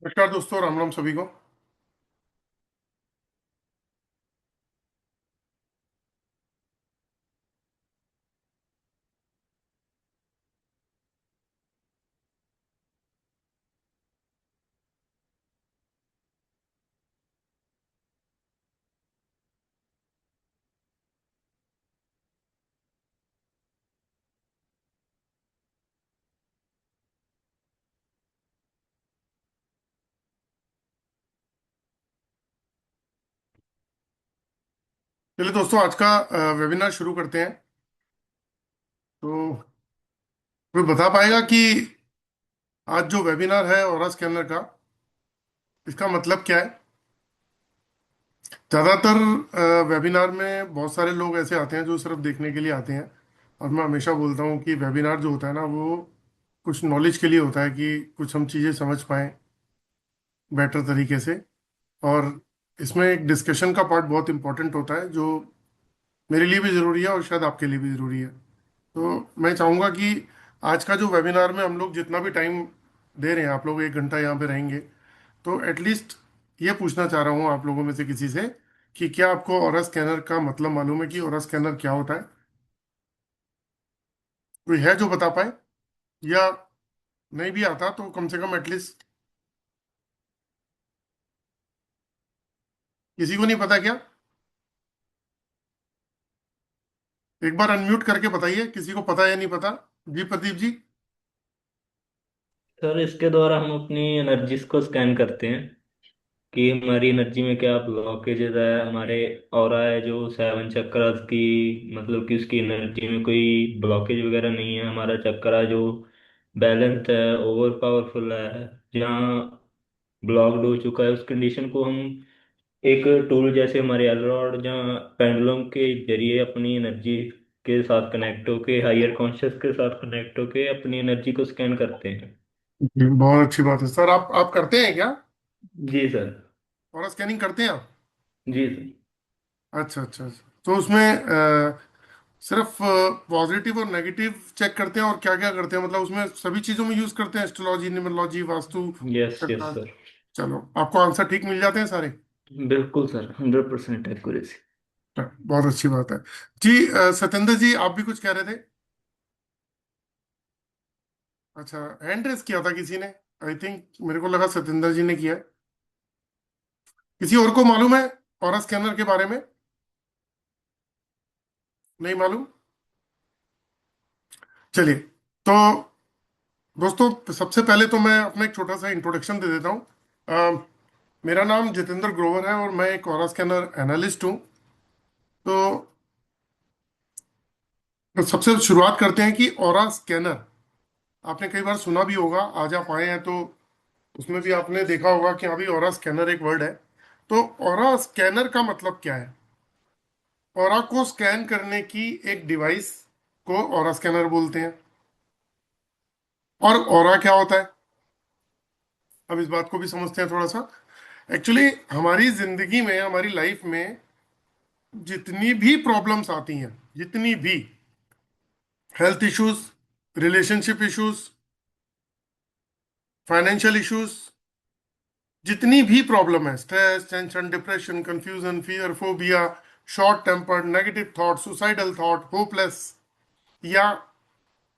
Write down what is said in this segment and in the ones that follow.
नमस्कार दोस्तों, राम राम सभी को। चलिए दोस्तों, आज का वेबिनार शुरू करते हैं। तो कोई बता पाएगा कि आज जो वेबिनार है ऑरा स्कैनर का, इसका मतलब क्या है? ज़्यादातर वेबिनार में बहुत सारे लोग ऐसे आते हैं जो सिर्फ देखने के लिए आते हैं। और मैं हमेशा बोलता हूँ कि वेबिनार जो होता है ना, वो कुछ नॉलेज के लिए होता है कि कुछ हम चीज़ें समझ पाएँ बेटर तरीके से। और इसमें एक डिस्कशन का पार्ट बहुत इंपॉर्टेंट होता है, जो मेरे लिए भी ज़रूरी है और शायद आपके लिए भी ज़रूरी है। तो मैं चाहूँगा कि आज का जो वेबिनार में हम लोग जितना भी टाइम दे रहे हैं, आप लोग 1 घंटा यहाँ पे रहेंगे, तो एटलीस्ट ये पूछना चाह रहा हूँ आप लोगों में से किसी से कि क्या आपको ऑरा स्कैनर का मतलब मालूम है कि ऑरा स्कैनर क्या होता है? कोई है जो बता पाए? या नहीं भी आता तो कम से कम एटलीस्ट। किसी को नहीं पता क्या? एक बार अनम्यूट करके बताइए, किसी को पता या नहीं पता। जी प्रदीप जी। सर, इसके द्वारा हम अपनी एनर्जीज को स्कैन करते हैं कि हमारी एनर्जी में क्या ब्लॉकेजेस है। हमारे ऑरा है जो सेवन चक्रास की, मतलब कि उसकी एनर्जी में कोई ब्लॉकेज वगैरह नहीं है। हमारा चक्रा जो बैलेंस्ड है, ओवर पावरफुल है, जहाँ ब्लॉक्ड हो चुका है उस कंडीशन को हम एक टूल जैसे हमारे एलरॉड, जहाँ पेंडुलम के जरिए अपनी एनर्जी के साथ कनेक्ट होके, हायर कॉन्शियस के साथ कनेक्ट होके अपनी एनर्जी को स्कैन करते हैं। जी, बहुत अच्छी बात है सर। आप करते हैं क्या? जी सर। ऑरा स्कैनिंग करते हैं आप? जी सर। अच्छा अच्छा अच्छा। तो उसमें सिर्फ पॉजिटिव और नेगेटिव चेक करते हैं और क्या क्या करते हैं? मतलब उसमें सभी चीजों में यूज करते हैं, astrology, numerology, vastu, yes yes chakra? Sir. चलो, आपको आंसर ठीक मिल जाते हैं सारे? बिल्कुल सर, 100% एक्यूरेसी। बहुत अच्छी बात है। जी सत्येंद्र जी, आप भी कुछ कह रहे थे? अच्छा, हैंड रेस किया था किसी ने? आई थिंक मेरे को लगा सत्येंद्र जी ने किया है। किसी और को मालूम है ऑरा स्कैनर के बारे में? नहीं मालूम? चलिए, तो दोस्तों सबसे पहले तो मैं अपना एक छोटा सा इंट्रोडक्शन दे देता हूँ। मेरा नाम जितेंद्र ग्रोवर है और मैं एक ऑरा स्कैनर एनालिस्ट हूँ। तो सबसे शुरुआत करते हैं कि ऑरा स्कैनर आपने कई बार सुना भी होगा, आज आप आए हैं तो उसमें भी आपने देखा होगा कि हाँ भी ऑरा स्कैनर एक वर्ड है। तो ऑरा स्कैनर का मतलब क्या है? ऑरा को स्कैन करने की एक डिवाइस को ऑरा स्कैनर बोलते हैं। और ऑरा क्या होता है, अब इस बात को भी समझते हैं थोड़ा सा। एक्चुअली हमारी जिंदगी में, हमारी लाइफ में जितनी भी प्रॉब्लम्स आती हैं, जितनी भी health issues, relationship issues, financial issues, जितनी भी प्रॉब्लम है, stress, tension, depression, confusion, fear, phobia, short tempered, negative thought, suicidal thought, hopeless, या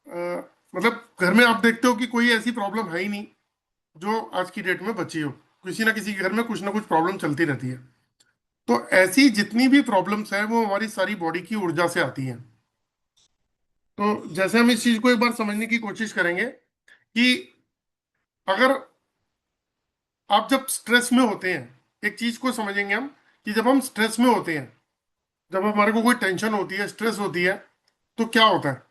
मतलब घर में आप देखते हो कि कोई ऐसी प्रॉब्लम है ही नहीं जो आज की डेट में बची हो। किसी ना किसी के घर में कुछ ना कुछ प्रॉब्लम चलती रहती है। तो ऐसी जितनी भी प्रॉब्लम्स हैं वो हमारी सारी बॉडी की ऊर्जा से आती हैं। तो जैसे हम इस चीज को एक बार समझने की कोशिश करेंगे कि अगर आप जब स्ट्रेस में होते हैं, एक चीज को समझेंगे हम कि जब हम स्ट्रेस में होते हैं, जब हमारे को कोई टेंशन होती है, स्ट्रेस होती है, तो क्या होता है?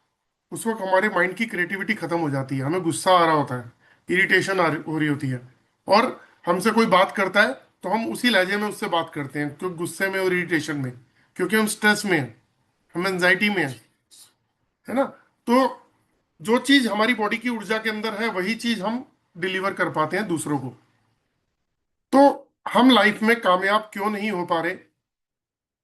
उस वक्त हमारे माइंड की क्रिएटिविटी खत्म हो जाती है, हमें गुस्सा आ रहा होता है, इरिटेशन हो रही होती है। और हमसे कोई बात करता है तो हम उसी लहजे में उससे बात करते हैं, क्योंकि गुस्से में और इरिटेशन में, क्योंकि हम स्ट्रेस में हैं, हम एंजाइटी में हैं, है ना? तो जो चीज हमारी बॉडी की ऊर्जा के अंदर है वही चीज हम डिलीवर कर पाते हैं दूसरों को। तो हम लाइफ में कामयाब क्यों नहीं हो पा रहे?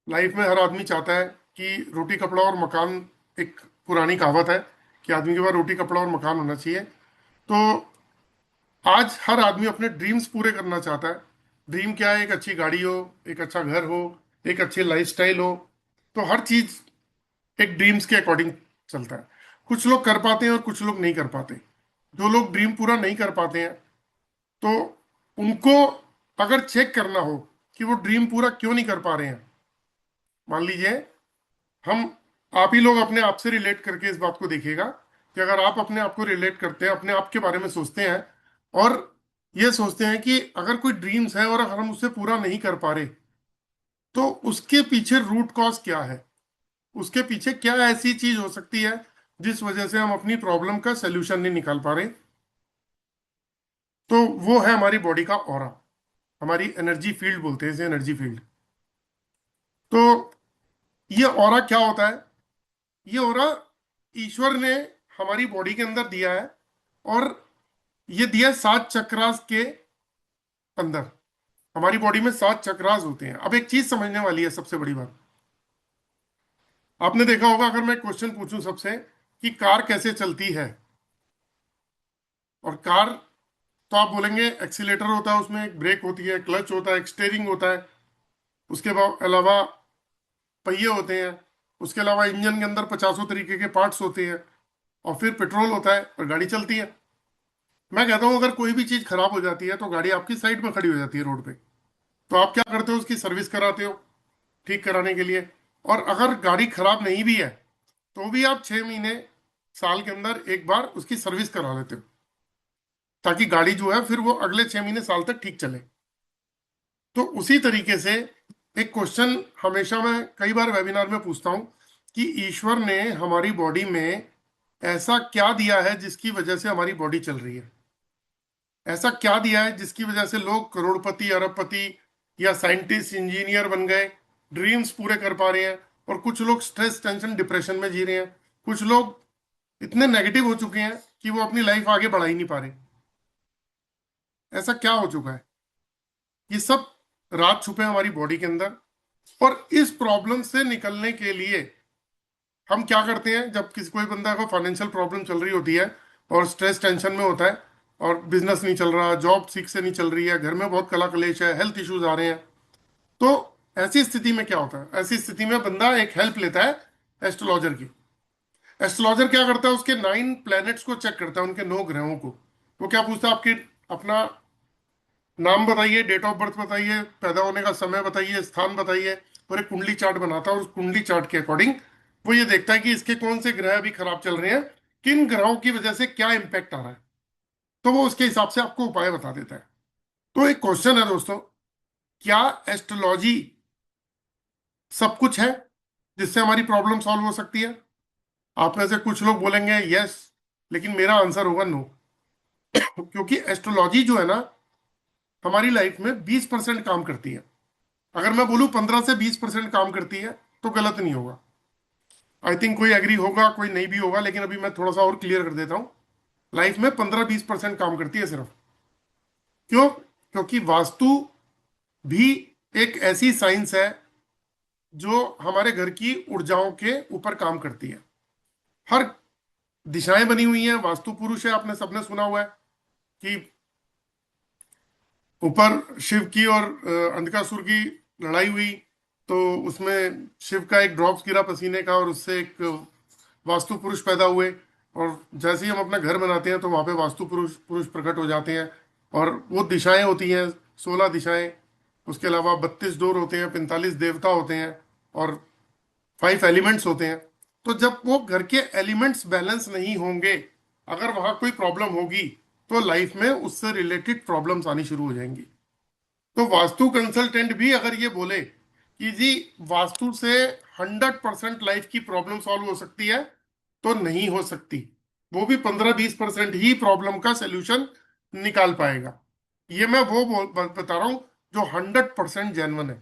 लाइफ में हर आदमी चाहता है कि रोटी कपड़ा और मकान, एक पुरानी कहावत है कि आदमी के पास रोटी कपड़ा और मकान होना चाहिए। तो आज हर आदमी अपने ड्रीम्स पूरे करना चाहता है। ड्रीम क्या है? एक अच्छी गाड़ी हो, एक अच्छा घर हो, एक अच्छी लाइफस्टाइल हो। तो हर चीज एक ड्रीम्स के अकॉर्डिंग चलता है। कुछ लोग कर पाते हैं और कुछ लोग नहीं कर पाते। जो लोग ड्रीम पूरा नहीं कर पाते हैं, तो उनको अगर चेक करना हो कि वो ड्रीम पूरा क्यों नहीं कर पा रहे हैं, मान लीजिए हम, आप ही लोग अपने आप से रिलेट करके इस बात को देखिएगा कि अगर आप अपने आप को रिलेट करते हैं, अपने आप के बारे में सोचते हैं और ये सोचते हैं कि अगर कोई ड्रीम्स है और अगर हम उससे पूरा नहीं कर पा रहे, तो उसके पीछे रूट कॉज क्या है, उसके पीछे क्या ऐसी चीज हो सकती है जिस वजह से हम अपनी प्रॉब्लम का सोल्यूशन नहीं निकाल पा रहे। तो वो है हमारी बॉडी का ऑरा, हमारी एनर्जी फील्ड बोलते हैं इसे, एनर्जी फील्ड। तो ये ऑरा क्या होता है? ये ऑरा ईश्वर ने हमारी बॉडी के अंदर दिया है, और ये दिया है 7 चक्रास के अंदर। हमारी बॉडी में 7 चक्रास होते हैं। अब एक चीज समझने वाली है, सबसे बड़ी बात, आपने देखा होगा, अगर मैं क्वेश्चन पूछूं सबसे कि कार कैसे चलती है, और कार, तो आप बोलेंगे एक्सीलेटर होता है, उसमें एक ब्रेक होती है, क्लच होता है, एक स्टेयरिंग होता है, उसके अलावा पहिए होते हैं, उसके अलावा इंजन के अंदर पचासों तरीके के पार्ट्स होते हैं, और फिर पेट्रोल होता है और गाड़ी चलती है। मैं कहता हूं अगर कोई भी चीज खराब हो जाती है तो गाड़ी आपकी साइड में खड़ी हो जाती है रोड पे। तो आप क्या करते हो? उसकी सर्विस कराते हो, ठीक कराने के लिए। और अगर गाड़ी खराब नहीं भी है, तो भी आप 6 महीने, साल के अंदर एक बार उसकी सर्विस करा लेते हो, ताकि गाड़ी जो है फिर वो अगले 6 महीने, साल तक ठीक चले। तो उसी तरीके से एक क्वेश्चन हमेशा मैं कई बार वेबिनार में पूछता हूं कि ईश्वर ने हमारी बॉडी में ऐसा क्या दिया है जिसकी वजह से हमारी बॉडी चल रही है? ऐसा क्या दिया है जिसकी वजह से लोग करोड़पति, अरबपति या साइंटिस्ट, इंजीनियर बन गए, ड्रीम्स पूरे कर पा रहे हैं, और कुछ लोग स्ट्रेस, टेंशन, डिप्रेशन में जी रहे हैं। कुछ लोग इतने नेगेटिव हो चुके हैं कि वो अपनी लाइफ आगे बढ़ा ही नहीं पा रहे। ऐसा क्या हो चुका है? ये सब राज छुपे हैं हमारी बॉडी के अंदर। और इस प्रॉब्लम से निकलने के लिए हम क्या करते हैं? जब किसी, कोई बंदा को फाइनेंशियल प्रॉब्लम चल रही होती है और स्ट्रेस, टेंशन में होता है, और बिजनेस नहीं चल रहा, जॉब ठीक से नहीं चल रही है, घर में बहुत कला कलेश है, हेल्थ इश्यूज आ रहे हैं, तो ऐसी स्थिति में क्या होता है? ऐसी स्थिति में बंदा एक हेल्प लेता है एस्ट्रोलॉजर की। एस्ट्रोलॉजर क्या करता है? उसके 9 प्लैनेट्स को चेक करता है, उनके 9 ग्रहों को। वो क्या पूछता है? आपकी अपना नाम बताइए, डेट ऑफ बर्थ बताइए, पैदा होने का समय बताइए, स्थान बताइए, और एक कुंडली चार्ट बनाता है। और उस कुंडली चार्ट के अकॉर्डिंग वो ये देखता है कि इसके कौन से ग्रह अभी खराब चल रहे हैं, किन ग्रहों की वजह से क्या इंपैक्ट आ रहा है। तो वो उसके हिसाब से आपको उपाय बता देता है। तो एक क्वेश्चन है दोस्तों, क्या एस्ट्रोलॉजी सब कुछ है जिससे हमारी प्रॉब्लम सॉल्व हो सकती है? आप में से कुछ लोग बोलेंगे यस, लेकिन मेरा आंसर होगा नो। क्योंकि एस्ट्रोलॉजी जो है ना, हमारी लाइफ में 20% काम करती है। अगर मैं बोलूं 15 से 20% काम करती है, तो गलत नहीं होगा। आई थिंक कोई एग्री होगा, कोई नहीं भी होगा, लेकिन अभी मैं थोड़ा सा और क्लियर कर देता हूँ। लाइफ में 15-20% काम करती है सिर्फ। क्यों? क्योंकि वास्तु भी एक ऐसी साइंस है जो हमारे घर की ऊर्जाओं के ऊपर काम करती है। हर दिशाएं बनी हुई हैं, वास्तु पुरुष है, आपने सबने सुना हुआ है कि ऊपर शिव की और अंधकासुर की लड़ाई हुई, तो उसमें शिव का एक ड्रॉप्स गिरा पसीने का, और उससे एक वास्तु पुरुष पैदा हुए। और जैसे ही हम अपना घर बनाते हैं, तो वहां पे वास्तु पुरुष पुरुष प्रकट हो जाते हैं। और वो दिशाएं होती हैं, 16 दिशाएं। उसके अलावा 32 डोर होते हैं, 45 देवता होते हैं, और 5 एलिमेंट्स होते हैं। तो जब वो घर के एलिमेंट्स बैलेंस नहीं होंगे, अगर वहां कोई प्रॉब्लम होगी, तो लाइफ में उससे रिलेटेड प्रॉब्लम्स आनी शुरू हो जाएंगी। तो वास्तु कंसल्टेंट भी अगर ये बोले कि जी वास्तु से 100% लाइफ की प्रॉब्लम सॉल्व हो सकती है, तो नहीं हो सकती। वो भी 15-20% ही प्रॉब्लम का सोल्यूशन निकाल पाएगा। ये मैं वो बता रहा हूं जो 100% जेन्युइन है।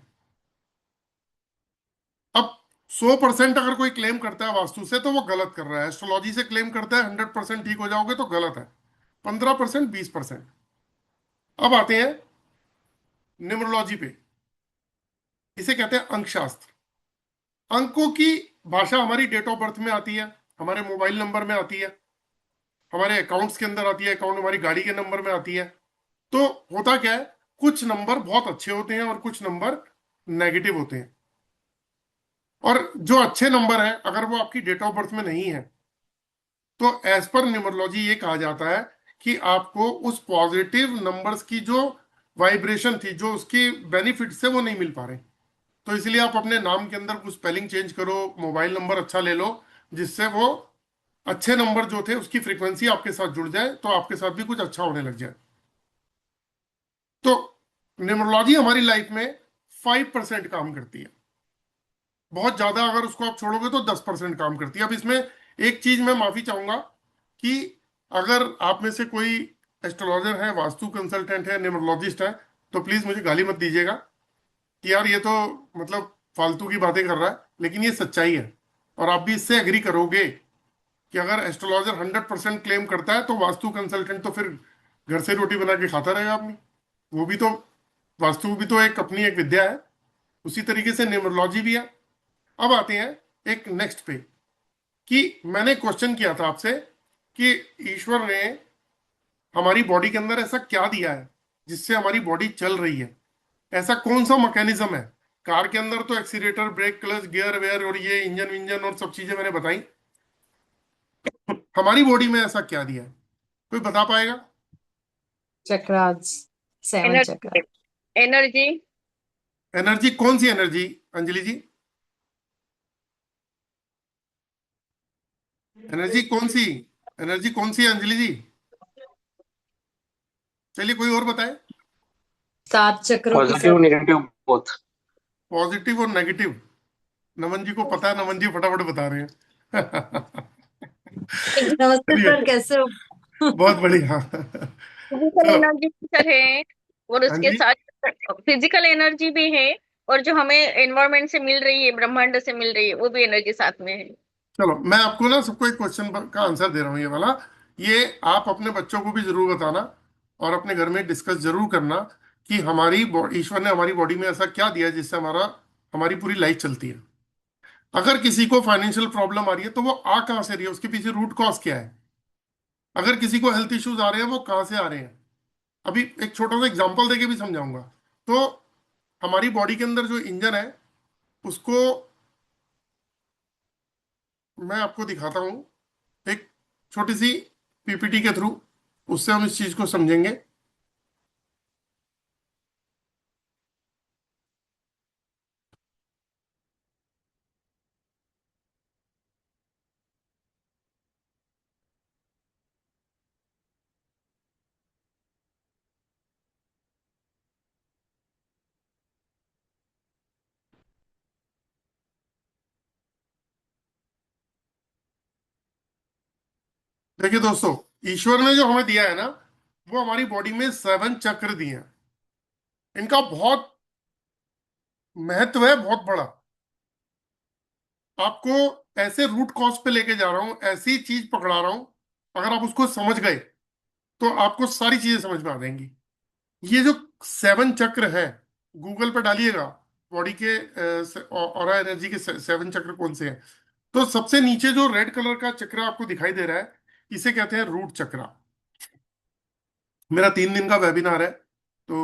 अब 100% अगर कोई क्लेम करता है वास्तु से, तो वो गलत कर रहा है। एस्ट्रोलॉजी से क्लेम करता है 100% ठीक हो जाओगे, तो गलत है। 15%, 20%। अब आते हैं न्यूमरोलॉजी पे। इसे कहते हैं अंकशास्त्र। अंकों की भाषा हमारी डेट ऑफ बर्थ में आती है, हमारे मोबाइल नंबर में आती है। हमारे अकाउंट्स के अंदर आती है, अकाउंट हमारी गाड़ी के नंबर में आती है। तो होता क्या है, कुछ नंबर बहुत अच्छे होते हैं और कुछ नंबर नेगेटिव होते हैं। और जो अच्छे नंबर है अगर वो आपकी डेट ऑफ बर्थ में नहीं है, तो एज पर न्यूमरोलॉजी ये कहा जाता है कि आपको उस पॉजिटिव नंबर्स की जो वाइब्रेशन थी, जो उसकी बेनिफिट से वो नहीं मिल पा रहे। तो इसलिए आप अपने नाम के अंदर कुछ स्पेलिंग चेंज करो, मोबाइल नंबर अच्छा ले लो, जिससे वो अच्छे नंबर जो थे उसकी फ्रीक्वेंसी आपके साथ जुड़ जाए, तो आपके साथ भी कुछ अच्छा होने लग जाए। तो न्यूमरोलॉजी हमारी लाइफ में 5% काम करती है। बहुत ज्यादा अगर उसको आप छोड़ोगे तो 10% काम करती है। अब इसमें एक चीज मैं माफी चाहूंगा कि अगर आप में से कोई एस्ट्रोलॉजर है, वास्तु कंसल्टेंट है, न्यूमरोलॉजिस्ट है, तो प्लीज मुझे गाली मत दीजिएगा कि यार ये तो मतलब फालतू की बातें कर रहा है, लेकिन ये सच्चाई है। और आप भी इससे एग्री करोगे कि अगर एस्ट्रोलॉजर 100% क्लेम करता है, तो वास्तु कंसल्टेंट तो फिर घर से रोटी बना के खाता रहेगा अपनी। वो भी तो, वास्तु भी तो एक अपनी एक विद्या है, उसी तरीके से न्यूमरोलॉजी भी है। अब आते हैं एक नेक्स्ट पे, कि मैंने क्वेश्चन किया था आपसे कि ईश्वर ने हमारी बॉडी के अंदर ऐसा क्या दिया है जिससे हमारी बॉडी चल रही है। ऐसा कौन सा मैकेनिज्म है। कार के अंदर तो accelerator, brake, clutch, gear wear और ये इंजन विंजन और सब चीजें मैंने बताई। हमारी बॉडी में ऐसा क्या दिया है, कोई बता पाएगा। चक्रास, 7 चक्र। एनर्जी। एनर्जी। एनर्जी, कौन सी एनर्जी अंजलि जी? एनर्जी कौन सी, एनर्जी कौन सी है अंजलि जी? चलिए कोई और बताए। 7 चक्रों की पॉजिटिव नेगेटिव बोथ। पॉजिटिव और नेगेटिव। नमन जी को पता है, नमन जी फटाफट बता रहे हैं। नमस्ते चलिए, सर, कैसे हो? बहुत बढ़िया। फिजिकल चलो। एनर्जी सर है, और हाँ उसके जी। साथ फिजिकल एनर्जी भी है, और जो हमें एनवायरनमेंट से मिल रही है, ब्रह्मांड से मिल रही है, वो भी एनर्जी साथ में है। चलो मैं आपको ना सबको एक क्वेश्चन का आंसर दे रहा हूँ, ये वाला। ये आप अपने बच्चों को भी जरूर बताना और अपने घर में डिस्कस जरूर करना कि ईश्वर ने हमारी बॉडी में ऐसा क्या दिया है जिससे हमारी पूरी लाइफ चलती है। अगर किसी को फाइनेंशियल प्रॉब्लम आ रही है तो वो आ कहाँ से रही है, उसके पीछे रूट कॉज क्या है। अगर किसी को हेल्थ इश्यूज आ रहे हैं, वो कहाँ से आ रहे हैं। अभी एक छोटा सा एग्जांपल देके भी समझाऊंगा। तो हमारी बॉडी के अंदर जो इंजन है, उसको मैं आपको दिखाता हूँ एक छोटी सी पीपीटी के थ्रू, उससे हम इस चीज को समझेंगे। देखिए दोस्तों, ईश्वर ने जो हमें दिया है ना, वो हमारी बॉडी में 7 चक्र दिए हैं। इनका बहुत महत्व है, बहुत बड़ा। आपको ऐसे रूट कॉज पे लेके जा रहा हूं, ऐसी चीज पकड़ा रहा हूं, अगर आप उसको समझ गए तो आपको सारी चीजें समझ में आ जाएंगी। ये जो 7 चक्र है, गूगल पे डालिएगा बॉडी के ऑरा एनर्जी के 7 चक्र कौन से हैं। तो सबसे नीचे जो रेड कलर का चक्र आपको दिखाई दे रहा है, इसे कहते हैं रूट चक्र। मेरा 3 दिन का वेबिनार है, तो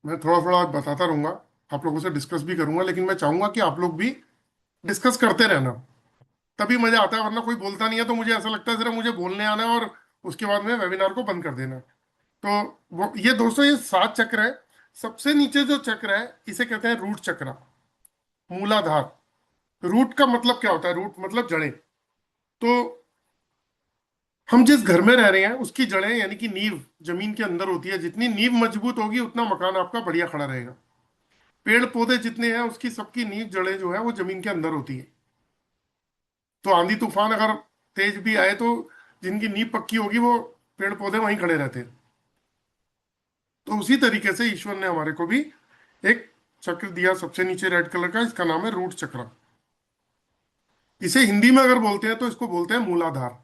मैं थोड़ा थोड़ा बताता रहूंगा, आप लोगों से डिस्कस भी करूंगा, लेकिन मैं चाहूंगा कि आप लोग भी डिस्कस करते रहना, तभी मजा आता है। वरना कोई बोलता नहीं है तो मुझे ऐसा लगता है सिर्फ मुझे बोलने आना है और उसके बाद में वेबिनार को बंद कर देना। तो वो ये दोस्तों, ये 7 चक्र है। सबसे नीचे जो चक्र है, इसे कहते हैं रूट चक्र, मूलाधार। रूट का मतलब क्या होता है, रूट मतलब जड़ें। तो हम जिस घर में रह रहे हैं उसकी जड़ें यानी कि नींव जमीन के अंदर होती है। जितनी नींव मजबूत होगी उतना मकान आपका बढ़िया खड़ा रहेगा। पेड़ पौधे जितने हैं उसकी सबकी नींव जड़ें जो है वो जमीन के अंदर होती है। तो आंधी तूफान अगर तेज भी आए तो जिनकी नींव पक्की होगी वो पेड़ पौधे वहीं खड़े रहते हैं। तो उसी तरीके से ईश्वर ने हमारे को भी एक चक्र दिया, सबसे नीचे रेड कलर का, इसका नाम है रूट चक्र। इसे हिंदी में अगर बोलते हैं तो इसको बोलते हैं मूलाधार,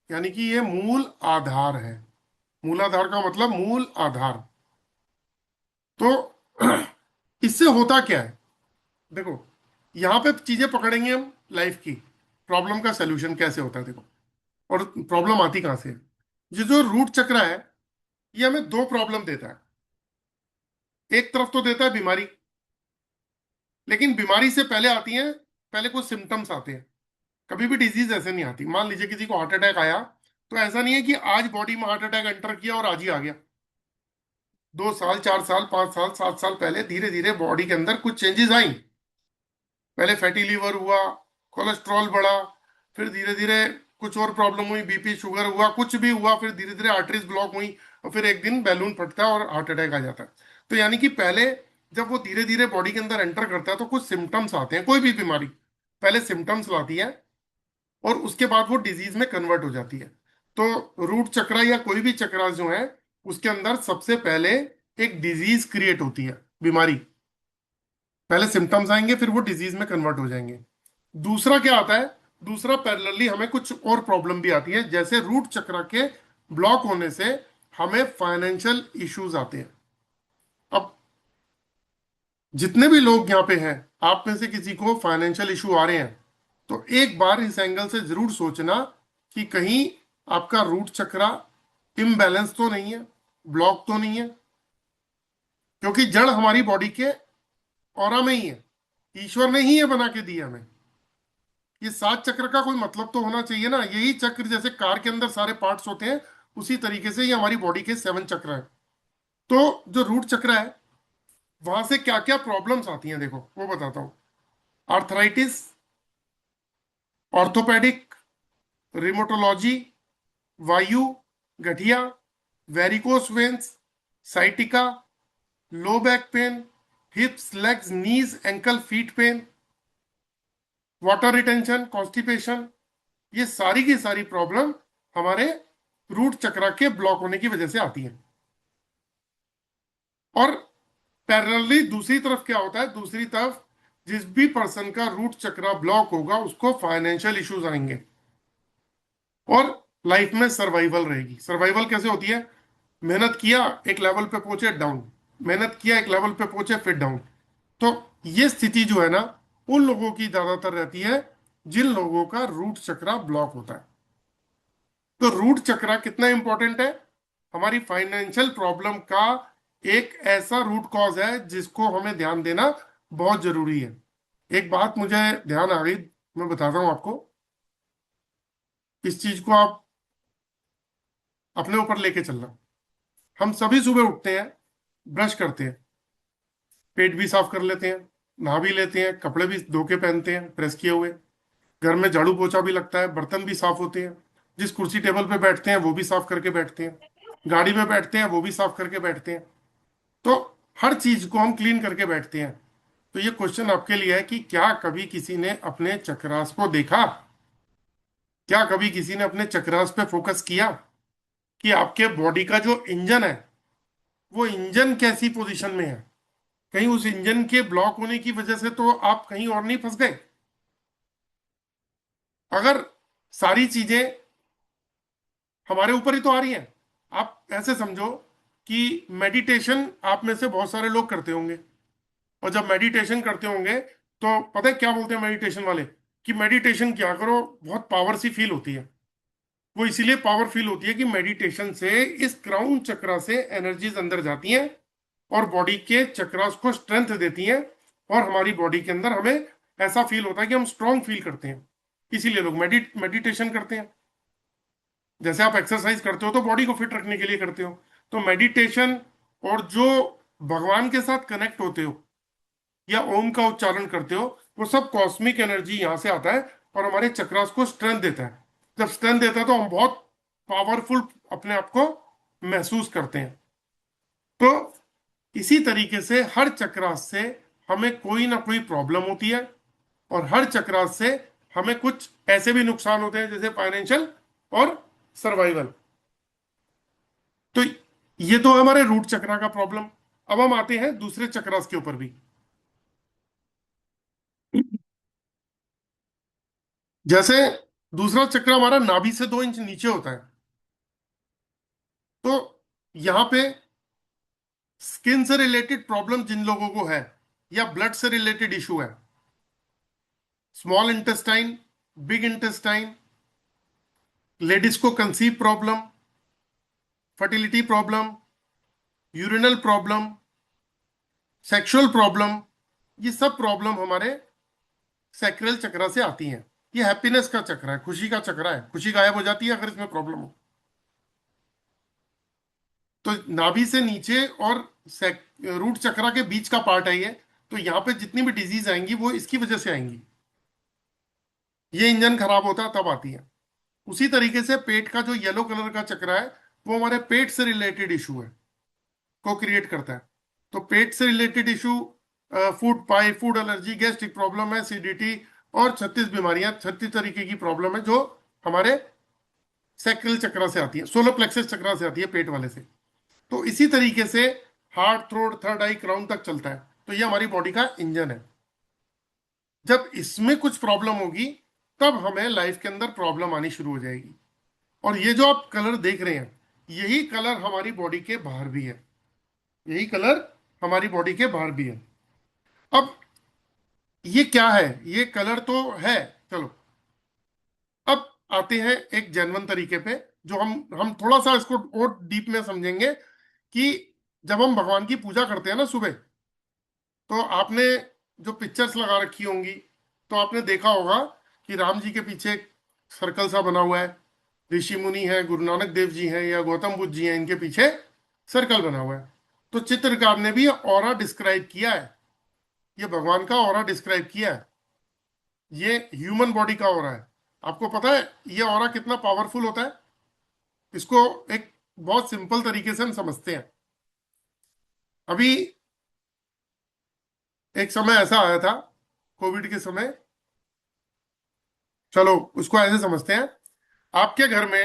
यानी कि ये मूल आधार है। मूलाधार का मतलब मूल आधार। तो इससे होता क्या है, देखो, यहाँ पे चीजें पकड़ेंगे हम लाइफ की। प्रॉब्लम का सलूशन कैसे होता है देखो, और प्रॉब्लम आती कहाँ से है। ये जो रूट चक्र है ये हमें दो प्रॉब्लम देता है। एक तरफ तो देता है बीमारी, लेकिन बीमारी से पहले आती है, पहले कुछ सिम्टम्स आते हैं। कभी भी डिजीज ऐसे नहीं आती। मान लीजिए किसी को हार्ट अटैक आया, तो ऐसा नहीं है कि आज बॉडी में हार्ट अटैक एंटर किया और आज ही आ गया। 2 साल, 4 साल, 5 साल, 7 साल पहले धीरे धीरे बॉडी के अंदर कुछ चेंजेस आई। पहले फैटी लीवर हुआ, कोलेस्ट्रॉल बढ़ा, फिर धीरे धीरे कुछ और प्रॉब्लम हुई, बीपी शुगर हुआ, कुछ भी हुआ, फिर धीरे धीरे आर्टरीज ब्लॉक हुई, और फिर एक दिन बैलून फटता है और हार्ट अटैक आ जाता है। तो यानी कि पहले जब वो धीरे धीरे बॉडी के अंदर एंटर करता है तो कुछ सिम्टम्स आते हैं। कोई भी बीमारी पहले सिम्टम्स लाती है और उसके बाद वो डिजीज में कन्वर्ट हो जाती है। तो रूट चक्रा या कोई भी चक्रा जो है उसके अंदर सबसे पहले एक डिजीज क्रिएट होती है, बीमारी। पहले सिम्टम्स आएंगे, फिर वो डिजीज में कन्वर्ट हो जाएंगे। दूसरा क्या आता है, दूसरा पैरेलली हमें कुछ और प्रॉब्लम भी आती है। जैसे रूट चक्र के ब्लॉक होने से हमें फाइनेंशियल इश्यूज आते हैं। अब जितने भी लोग यहाँ पे हैं, आप में से किसी को फाइनेंशियल इशू आ रहे हैं, तो एक बार इस एंगल से जरूर सोचना कि कहीं आपका रूट चक्र इम्बैलेंस तो नहीं है, ब्लॉक तो नहीं है। क्योंकि जड़ हमारी बॉडी के ऑरा में ही है, ईश्वर ने ही ये बना के दिया हमें। ये 7 चक्र का कोई मतलब तो होना चाहिए ना। यही चक्र जैसे कार के अंदर सारे पार्ट्स होते हैं, उसी तरीके से ये हमारी बॉडी के 7 चक्र हैं। तो जो रूट चक्र है वहां से क्या क्या प्रॉब्लम्स आती हैं, देखो वो बताता हूं। आर्थराइटिस, ऑर्थोपेडिक, रिमोटोलॉजी, वायु, गठिया, varicose veins, sciatica, low back pain, hips, legs, knees, ankle, feet pain, water retention, constipation, ये सारी की सारी प्रॉब्लम हमारे रूट चक्र के ब्लॉक होने की वजह से आती है। और पैरेलली दूसरी तरफ क्या होता है, दूसरी तरफ जिस भी पर्सन का रूट चक्र ब्लॉक होगा उसको फाइनेंशियल इश्यूज आएंगे और लाइफ में सर्वाइवल रहेगी। सर्वाइवल कैसे होती है, मेहनत किया एक लेवल पे पहुंचे, डाउन, मेहनत किया एक लेवल पे पहुंचे, फिर डाउन। तो ये स्थिति जो है ना, उन लोगों की ज्यादातर रहती है जिन लोगों का रूट चक्र ब्लॉक होता है। तो रूट चक्र कितना इंपॉर्टेंट है, हमारी फाइनेंशियल प्रॉब्लम का एक ऐसा रूट कॉज है जिसको हमें ध्यान देना बहुत जरूरी है। एक बात मुझे ध्यान आ गई, मैं बताता हूं आपको। इस चीज को आप अपने ऊपर लेके चलना। हम सभी सुबह उठते हैं, ब्रश करते हैं, पेट भी साफ कर लेते हैं, नहा भी लेते हैं, कपड़े भी धो के पहनते हैं प्रेस किए हुए, घर में झाड़ू पोछा भी लगता है, बर्तन भी साफ होते हैं, जिस कुर्सी टेबल पे बैठते हैं वो भी साफ करके बैठते हैं, गाड़ी में बैठते हैं वो भी साफ करके बैठते हैं। तो हर चीज को हम क्लीन करके बैठते हैं। तो ये क्वेश्चन आपके लिए है कि क्या कभी किसी ने अपने चक्रास को देखा? क्या कभी किसी ने अपने चक्रास पे फोकस किया कि आपके बॉडी का जो इंजन है वो इंजन कैसी पोजीशन में है? कहीं उस इंजन के ब्लॉक होने की वजह से तो आप कहीं और नहीं फंस गए? अगर सारी चीजें हमारे ऊपर ही तो आ रही हैं। आप ऐसे समझो कि मेडिटेशन आप में से बहुत सारे लोग करते होंगे, और जब मेडिटेशन करते होंगे तो पता है क्या बोलते हैं मेडिटेशन वाले, कि मेडिटेशन क्या करो, बहुत पावर सी फील होती है। वो इसीलिए पावर फील होती है कि मेडिटेशन से इस क्राउन चक्रा से एनर्जीज अंदर जाती हैं और बॉडी के चक्रास को स्ट्रेंथ देती हैं, और हमारी बॉडी के अंदर हमें ऐसा फील होता है कि हम स्ट्रांग फील करते हैं। इसीलिए लोग मेडिटेशन करते हैं। जैसे आप एक्सरसाइज करते हो तो बॉडी को फिट रखने के लिए करते हो, तो मेडिटेशन और जो भगवान के साथ कनेक्ट होते हो या ओम का उच्चारण करते हो, वो सब कॉस्मिक एनर्जी यहां से आता है और हमारे चक्रास को स्ट्रेंथ देता है। जब स्ट्रेंथ देता है तो हम बहुत पावरफुल अपने आप को महसूस करते हैं। तो इसी तरीके से हर चक्रास से हमें कोई ना कोई प्रॉब्लम होती है, और हर चक्रास से हमें कुछ ऐसे भी नुकसान होते हैं जैसे फाइनेंशियल और सर्वाइवल। तो ये तो है हमारे रूट चक्रा का प्रॉब्लम। अब हम आते हैं दूसरे चक्रास के ऊपर भी। जैसे दूसरा चक्र हमारा नाभि से 2 इंच नीचे होता है। तो यहां पे स्किन से रिलेटेड प्रॉब्लम जिन लोगों को है या ब्लड से रिलेटेड इशू है, small intestine, big intestine, ladies को conceive problem, fertility problem, urinal problem, sexual problem, ये सब प्रॉब्लम हमारे सैक्रल चक्र से आती हैं। ये हैप्पीनेस का चक्र है, खुशी का चक्र है। खुशी गायब हो जाती है अगर इसमें प्रॉब्लम हो। तो नाभि से नीचे और रूट चक्र के बीच का पार्ट है ये। तो यहाँ पे जितनी भी डिजीज आएंगी वो इसकी वजह से आएंगी। ये इंजन खराब होता है तब आती है। उसी तरीके से पेट का जो येलो कलर का चक्र है वो हमारे पेट से रिलेटेड इशू है, को क्रिएट करता है। तो पेट से रिलेटेड इशू, फूड पाई, फूड एलर्जी, गैस्ट्रिक प्रॉब्लम है, एसिडिटी और 36 बीमारियां, 36 तरीके की प्रॉब्लम है जो हमारे सैक्रल चक्र से आती है, सोलर प्लेक्सस चक्र से आती है, पेट वाले से। तो इसी तरीके से heart, throat, third eye, crown तक चलता है। तो ये हमारी बॉडी का इंजन है। जब इसमें कुछ प्रॉब्लम होगी तब हमें लाइफ के अंदर प्रॉब्लम आनी शुरू हो जाएगी। और ये जो आप कलर देख रहे हैं, यही कलर हमारी बॉडी के बाहर भी है। यही कलर हमारी बॉडी के बाहर भी है। अब ये क्या है? ये कलर तो है, चलो अब आते हैं एक जेन्युइन तरीके पे, जो हम थोड़ा सा इसको और डीप में समझेंगे कि जब हम भगवान की पूजा करते हैं ना सुबह, तो आपने जो पिक्चर्स लगा रखी होंगी तो आपने देखा होगा कि राम जी के पीछे एक सर्कल सा बना हुआ है, ऋषि मुनि है, गुरु नानक देव जी हैं या गौतम बुद्ध जी हैं, इनके पीछे सर्कल बना हुआ है। तो चित्रकार ने भी ऑरा डिस्क्राइब किया है, ये भगवान का ऑरा डिस्क्राइब किया है। ये ह्यूमन बॉडी का ऑरा है। आपको पता है ये ऑरा कितना पावरफुल होता है? इसको एक बहुत सिंपल तरीके से हम समझते हैं। अभी एक समय ऐसा आया था, कोविड के समय, चलो उसको ऐसे समझते हैं। आपके घर में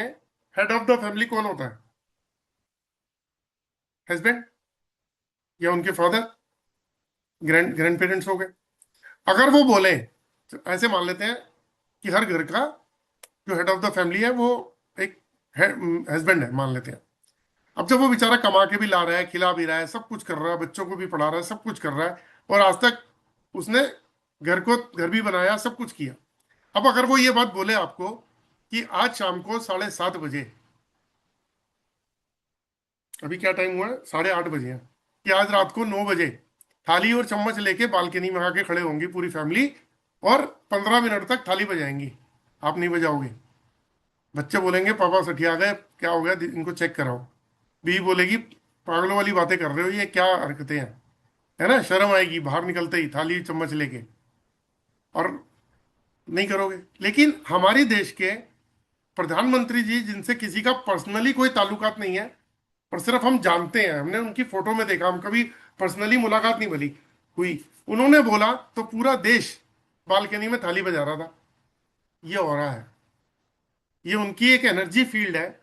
हेड ऑफ द फैमिली कौन होता है? हस्बैंड या उनके फादर, ग्रैंड पेरेंट्स हो गए। अगर वो बोले, तो ऐसे मान लेते हैं कि हर घर का जो हेड ऑफ द फैमिली है वो एक हस्बैंड है, मान लेते हैं। अब जब वो बेचारा कमा के भी ला रहा है, खिला भी रहा है, सब कुछ कर रहा है, बच्चों को भी पढ़ा रहा है, सब कुछ कर रहा है, और आज तक उसने घर भी बनाया, सब कुछ किया। अब अगर वो ये बात बोले आपको कि आज शाम को 7:30 बजे, अभी क्या टाइम हुआ है, 8:30 बजे है, कि आज रात को 9 बजे थाली और चम्मच लेके बालकनी में आके खड़े होंगी पूरी फैमिली और 15 मिनट तक थाली बजाएंगी, आप नहीं बजाओगे। बच्चे बोलेंगे पापा सठिया गए, क्या हो गया, इनको चेक कराओ। बीवी बोलेगी पागलों वाली बातें कर रहे हो, ये क्या हरकतें हैं, है ना, शर्म आएगी बाहर निकलते ही थाली चम्मच लेके, और नहीं करोगे। लेकिन हमारी देश के प्रधानमंत्री जी, जिनसे किसी का पर्सनली कोई ताल्लुकात नहीं है, पर सिर्फ हम जानते हैं, हमने उनकी फोटो में देखा, हम कभी पर्सनली मुलाकात नहीं भली हुई, उन्होंने बोला तो पूरा देश बालकनी में थाली बजा रहा था। ये हो रहा है, ये उनकी एक एनर्जी फील्ड है,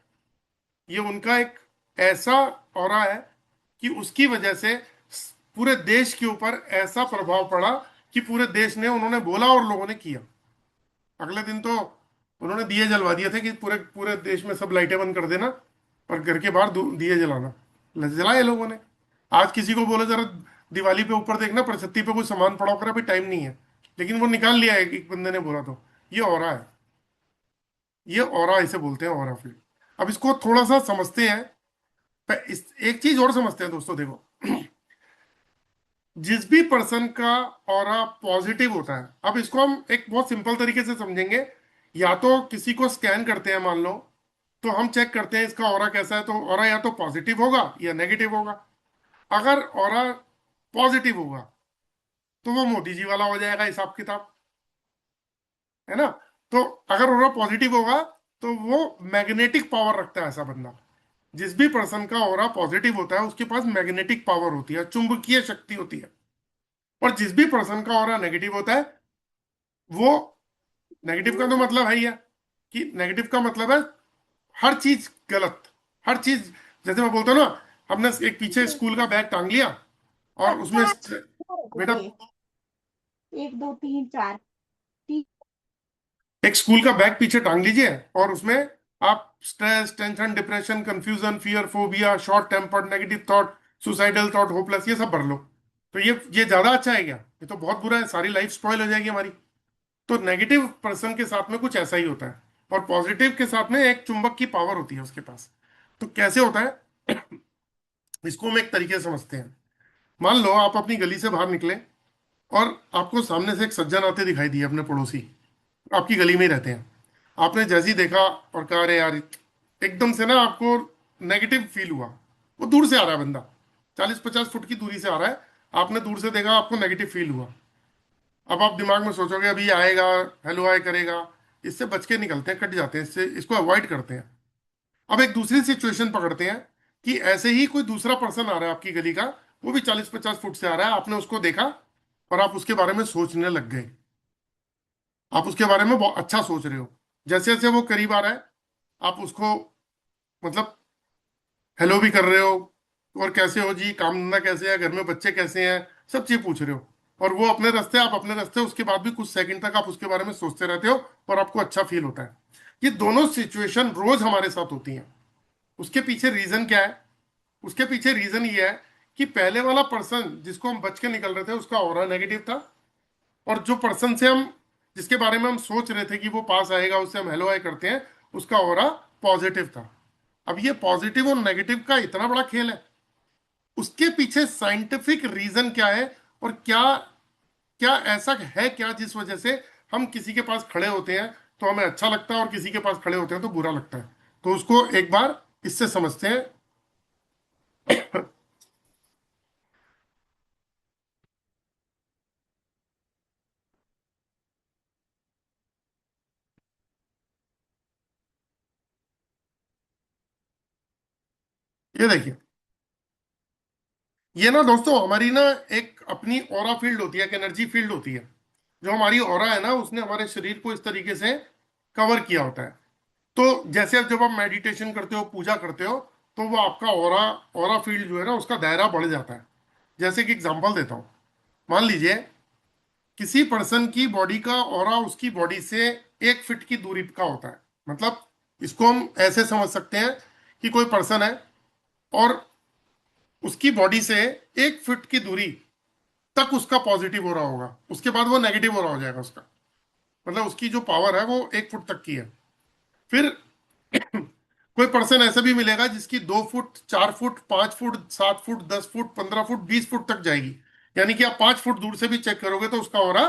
ये उनका एक ऐसा ऑरा है कि उसकी वजह से पूरे देश के ऊपर ऐसा प्रभाव पड़ा कि पूरे देश ने, उन्होंने बोला और लोगों ने किया। अगले दिन तो उन्होंने दिए जलवा दिए थे कि पूरे पूरे देश में सब लाइटें बंद कर देना और घर के बाहर दिए जलाना, जलाए लोगों ने। आज किसी को बोलो जरा दिवाली पे ऊपर देखना, परछत्ती पे कोई सामान पड़ा होकर, अभी टाइम नहीं है, लेकिन वो निकाल लिया है, एक बंदे ने बोला। तो ये ऑरा है, ये ऑरा इसे बोलते हैं, ऑरा फील्ड। अब इसको थोड़ा सा समझते हैं। एक चीज और समझते हैं दोस्तों, देखो जिस भी पर्सन का ऑरा पॉजिटिव होता है, अब इसको हम एक बहुत सिंपल तरीके से समझेंगे। या तो किसी को स्कैन करते हैं, मान लो, तो हम चेक करते हैं इसका ऑरा कैसा है, तो ऑरा या तो पॉजिटिव होगा या नेगेटिव होगा। अगर ऑरा पॉजिटिव होगा तो वो मोदी जी वाला हो जाएगा हिसाब किताब, है ना। तो अगर ऑरा पॉजिटिव होगा तो वो मैग्नेटिक पावर रखता है ऐसा बंदा। जिस भी पर्सन का ऑरा पॉजिटिव होता है उसके पास मैग्नेटिक पावर होती है, चुंबकीय शक्ति होती है। और जिस भी पर्सन का ऑरा नेगेटिव होता है, वो, नेगेटिव का तो मतलब है ही है कि नेगेटिव का मतलब है हर चीज गलत, हर चीज। जैसे मैं बोलता हूँ ना, हमने एक पीछे स्कूल का बैग टांग लिया और उसमें बेटा 1 2 3 4 एक स्कूल का बैग पीछे टांग लीजिए और उसमें आप stress, tension, depression, confusion, fear, phobia, short tempered, negative thought, suicidal thought, hopeless, ये सब भर लो। तो ये ज्यादा अच्छा है क्या? ये तो बहुत बुरा है, सारी लाइफ स्पॉइल हो जाएगी हमारी। तो नेगेटिव पर्सन के साथ में कुछ ऐसा ही होता है, और पॉजिटिव के साथ में एक चुंबक की पावर होती है उसके पास। तो कैसे होता है? इसको हम एक तरीके से समझते हैं। मान लो आप अपनी गली से बाहर निकले और आपको सामने से एक सज्जन आते दिखाई दिए, अपने पड़ोसी, आपकी गली में ही रहते हैं। आपने जैसे ही देखा और कहा अरे यार, एकदम से ना आपको नेगेटिव फील हुआ। वो दूर से आ रहा है बंदा, 40-50 फुट की दूरी से आ रहा है, आपने दूर से देखा, आपको नेगेटिव फील हुआ। अब आप दिमाग में सोचोगे अभी आएगा, हेलो हाय करेगा, इससे बच के निकलते हैं, कट जाते हैं, इससे इसको अवॉइड करते हैं। अब एक दूसरी सिचुएशन पकड़ते हैं कि ऐसे ही कोई दूसरा पर्सन आ रहा है आपकी गली का, वो भी 40-50 फुट से आ रहा है, आपने उसको देखा और आप उसके बारे में सोचने लग गए। आप उसके बारे में बहुत अच्छा सोच रहे हो। जैसे जैसे वो करीब आ रहा है, आप उसको मतलब हेलो भी कर रहे हो, और कैसे हो जी, काम धंधा कैसे है, घर में बच्चे कैसे हैं, सब चीज पूछ रहे हो। और वो अपने रास्ते, आप अपने रास्ते, उसके बाद भी कुछ सेकंड तक आप उसके बारे में सोचते रहते हो और आपको अच्छा फील होता है। ये दोनों सिचुएशन रोज हमारे साथ होती हैं। उसके पीछे रीजन क्या है? उसके पीछे रीजन ये है कि पहले वाला पर्सन जिसको हम बच के निकल रहे थे, उसका ऑरा नेगेटिव था, और जो पर्सन से हम, जिसके बारे में हम सोच रहे थे कि वो पास आएगा, उससे हम हेलो हाय करते हैं, उसका ऑरा पॉजिटिव था। अब ये पॉजिटिव और नेगेटिव का इतना बड़ा खेल है, उसके पीछे साइंटिफिक रीजन क्या है? और क्या क्या ऐसा है क्या जिस वजह से हम किसी के पास खड़े होते हैं तो हमें अच्छा लगता है और किसी के पास खड़े होते हैं तो बुरा लगता है? तो उसको एक बार इससे समझते हैं। ये देखिए, ये ना दोस्तों हमारी ना एक अपनी ऑरा फील्ड होती है, एक एनर्जी फील्ड होती है। जो हमारी ऑरा है ना, उसने हमारे शरीर को इस तरीके से कवर किया होता है। तो जैसे अब जब आप मेडिटेशन करते हो, पूजा करते हो, तो वो आपका ऑरा, ऑरा फील्ड जो है ना, उसका दायरा बढ़ जाता है। जैसे कि एग्जांपल देता हूँ, मान लीजिए किसी पर्सन की बॉडी का ऑरा उसकी बॉडी से 1 फीट की दूरी का होता है। मतलब इसको हम ऐसे समझ सकते हैं कि कोई पर्सन है और उसकी बॉडी से 1 फीट की दूरी तक उसका पॉजिटिव हो रहा होगा, उसके बाद वो नेगेटिव हो रहा हो जाएगा उसका। मतलब उसकी जो पावर है वो 1 फुट तक की है। फिर कोई पर्सन ऐसा भी मिलेगा जिसकी 2 foot, 4 foot, 5 foot, 7 foot, 10 foot, 15 foot, 20 foot तक जाएगी। यानी कि आप 5 फुट दूर से भी चेक करोगे तो उसका ऑरा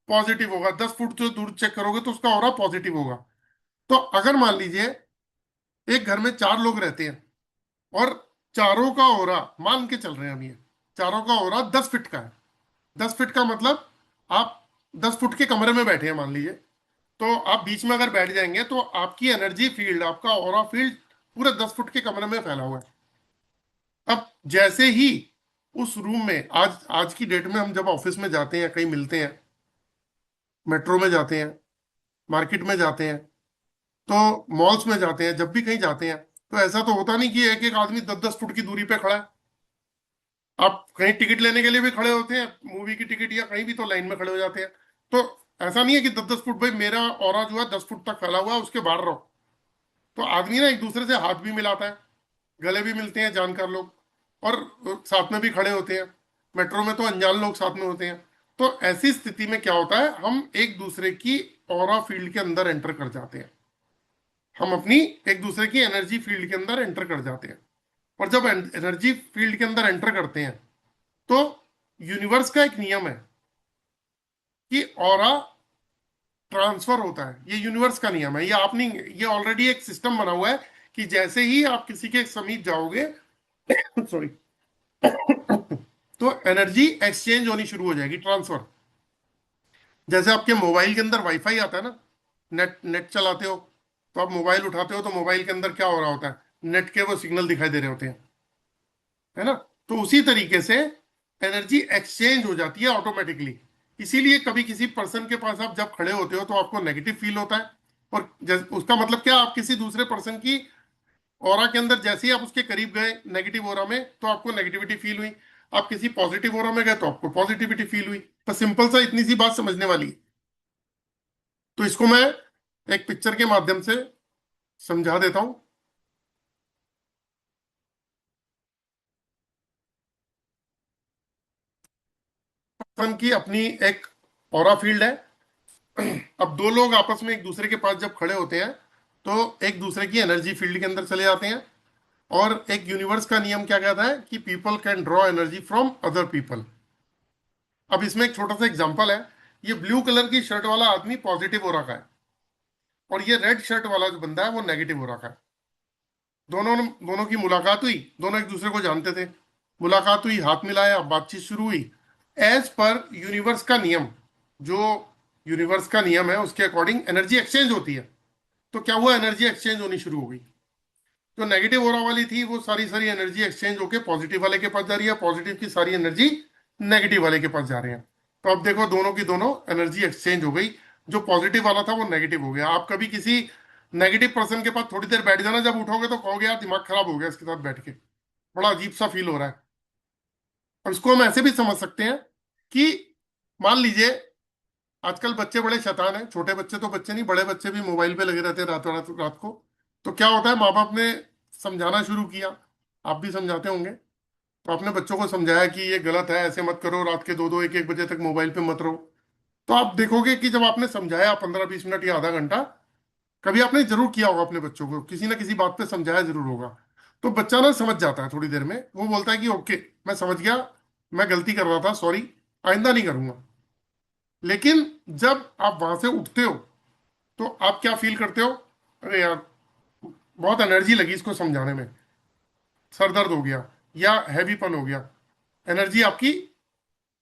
पॉजिटिव होगा, 10 फुट से दूर चेक करोगे तो उसका ऑरा पॉजिटिव होगा। तो अगर मान लीजिए एक घर में 4 लोग रहते हैं और चारों का ऑरा, मान के चल रहे हैं हम, ये चारों का ऑरा 10 फीट का है। 10 फीट का मतलब आप 10 फुट के कमरे में बैठे हैं मान लीजिए, तो आप बीच में अगर बैठ जाएंगे तो आपकी एनर्जी फील्ड, आपका ऑरा फील्ड पूरे 10 फुट के कमरे में फैला हुआ है। अब जैसे ही उस रूम में, आज आज की डेट में हम जब ऑफिस में जाते हैं, कहीं मिलते हैं, मेट्रो में जाते हैं, मार्केट में जाते हैं, तो मॉल्स में जाते हैं, जब भी कहीं जाते हैं, तो ऐसा तो होता नहीं कि एक एक आदमी 10-10 फुट की दूरी पे खड़ा है। आप कहीं टिकट लेने के लिए भी खड़े होते हैं, मूवी की टिकट या कहीं भी, तो लाइन में खड़े हो जाते हैं। तो ऐसा नहीं है कि 10-10 फुट, भाई मेरा ऑरा जो है 10 फुट तक फैला हुआ है, उसके बाहर रहो। तो आदमी ना एक दूसरे से हाथ भी मिलाता है, गले भी मिलते हैं जानकार लोग, और साथ में भी खड़े होते हैं। मेट्रो में तो अनजान लोग साथ में होते हैं। तो ऐसी स्थिति में क्या होता है, हम एक दूसरे की ऑरा फील्ड के अंदर एंटर कर जाते हैं। हम अपनी एक दूसरे की एनर्जी फील्ड के अंदर एंटर कर जाते हैं। और जब एनर्जी फील्ड के अंदर एंटर करते हैं तो यूनिवर्स का एक नियम है कि ऑरा ट्रांसफर होता है। ये यूनिवर्स का नियम है, ये आप नहीं, ये ऑलरेडी एक सिस्टम बना हुआ है कि जैसे ही आप किसी के समीप जाओगे सॉरी, तो एनर्जी एक्सचेंज होनी शुरू हो जाएगी, ट्रांसफर। जैसे आपके मोबाइल के अंदर वाईफाई आता है ना, नेट नेट चलाते हो, तो आप मोबाइल उठाते हो तो मोबाइल के अंदर क्या हो रहा होता है, नेट के वो सिग्नल दिखाई दे रहे होते हैं, है ना? तो उसी तरीके से एनर्जी एक्सचेंज हो जाती है ऑटोमेटिकली। इसीलिए कभी किसी पर्सन के पास आप जब खड़े होते हो तो आपको नेगेटिव फील होता है, और उसका मतलब क्या, आप किसी दूसरे पर्सन की ऑरा के अंदर जैसे ही आप उसके करीब गए नेगेटिव ऑरा में, तो आपको नेगेटिविटी फील हुई। आप किसी पॉजिटिव ऑरा में गए तो आपको पॉजिटिविटी फील हुई। तो सिंपल सा, इतनी सी बात समझने वाली है। तो इसको मैं एक पिक्चर के माध्यम से समझा देता हूं। पर्सन की अपनी एक ऑरा फील्ड है। अब दो लोग आपस में एक दूसरे के पास जब खड़े होते हैं तो एक दूसरे की एनर्जी फील्ड के अंदर चले जाते हैं। और एक यूनिवर्स का नियम क्या कहता है कि people can draw energy from other people. अब इसमें एक छोटा सा एग्जांपल है। ये ब्लू कलर की शर्ट वाला आदमी पॉजिटिव हो रखा है और ये रेड शर्ट वाला जो बंदा है वो नेगेटिव हो रखा है। दोनों दोनों की मुलाकात हुई, दोनों एक दूसरे को जानते थे, मुलाकात हुई, हाथ मिलाया, बातचीत शुरू हुई। एज पर यूनिवर्स का नियम, जो यूनिवर्स का नियम है उसके अकॉर्डिंग एनर्जी एक्सचेंज होती है। तो क्या हुआ, एनर्जी एक्सचेंज होनी शुरू हो गई। जो नेगेटिव ओरा वाली थी वो सारी सारी एनर्जी एक्सचेंज होके पॉजिटिव वाले के पास जा रही है, पॉजिटिव की सारी एनर्जी नेगेटिव वाले के पास जा रही है। तो अब देखो दोनों की दोनों एनर्जी एक्सचेंज हो गई। जो पॉजिटिव वाला था वो नेगेटिव हो गया। आप कभी किसी नेगेटिव पर्सन के पास थोड़ी देर बैठ जाना, जब उठोगे तो कहोगे यार दिमाग खराब हो गया इसके साथ बैठ के, बड़ा अजीब सा फील हो रहा है। और इसको हम ऐसे भी समझ सकते हैं कि मान लीजिए आजकल बच्चे बड़े शैतान हैं, छोटे बच्चे तो बच्चे नहीं, बड़े बच्चे भी मोबाइल पे लगे रहते हैं रात रात रात को। तो क्या होता है, माँ बाप ने समझाना शुरू किया, आप भी समझाते होंगे, तो आपने बच्चों को समझाया कि ये गलत है, ऐसे मत करो, रात के 2-2 1-1 बजे तक मोबाइल पे मत रहो। तो आप देखोगे कि जब आपने समझाया 15-20 मिनट या आधा घंटा, कभी आपने जरूर किया होगा, अपने बच्चों को किसी ना किसी बात पे समझाया जरूर होगा, तो बच्चा ना समझ जाता है थोड़ी देर में। वो बोलता है कि ओके मैं समझ गया, मैं गलती कर रहा था, सॉरी, आइंदा नहीं करूंगा। लेकिन जब आप वहां से उठते हो तो आप क्या फील करते हो, अरे यार बहुत एनर्जी लगी इसको समझाने में, सर दर्द हो गया या हैवीपन हो गया। एनर्जी आपकी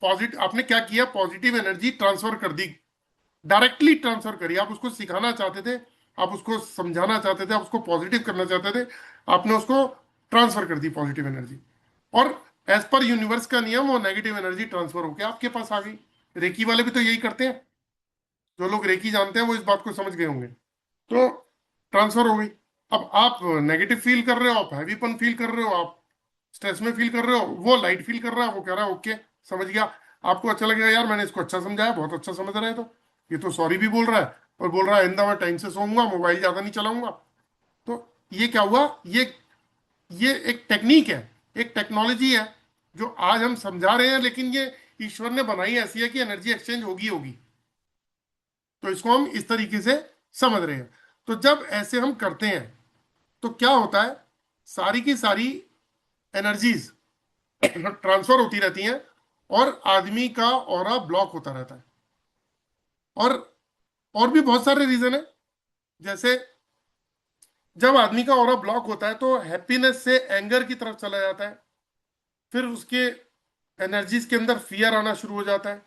पॉजिटिव, आपने क्या किया, पॉजिटिव एनर्जी ट्रांसफर कर दी, डायरेक्टली ट्रांसफर करी। आप उसको सिखाना चाहते थे, आप उसको समझाना चाहते थे, आप उसको पॉजिटिव करना चाहते थे, आपने उसको ट्रांसफर कर दी पॉजिटिव एनर्जी। और एज पर यूनिवर्स का नियम वो नेगेटिव एनर्जी ट्रांसफर होकर आपके पास आ गई। रेकी वाले भी तो यही करते हैं, जो लोग रेकी जानते हैं वो इस बात को समझ गए होंगे। तो ट्रांसफर हो गई। अब आप नेगेटिव फील कर रहे हो, आप हैवीपन फील कर रहे हो, आप स्ट्रेस में फील कर रहे हो, वो लाइट फील कर रहा है, वो कह रहा है ओके समझ गया। आपको अच्छा लगेगा, यार मैंने इसको अच्छा समझाया, बहुत अच्छा समझ रहा है, तो ये तो सॉरी भी बोल रहा है और बोल रहा है आइंदा मैं टाइम से सोऊंगा, मोबाइल ज्यादा नहीं चलाऊंगा। तो ये क्या हुआ, ये एक टेक्निक है, एक टेक्नोलॉजी है जो आज हम समझा रहे हैं, लेकिन ये ईश्वर ने बनाई ऐसी है कि एनर्जी एक्सचेंज होगी होगी। तो इसको हम इस तरीके से समझ रहे हैं। तो जब ऐसे हम करते हैं तो क्या होता है, सारी की सारी एनर्जीज ट्रांसफर होती रहती हैं और आदमी का ऑरा ब्लॉक होता रहता है। और और भी बहुत सारे रीजन है, जैसे जब आदमी का ऑरा ब्लॉक होता है तो हैप्पीनेस से एंगर की तरफ चला जाता है, फिर उसके एनर्जीज के अंदर फियर आना शुरू हो जाता है,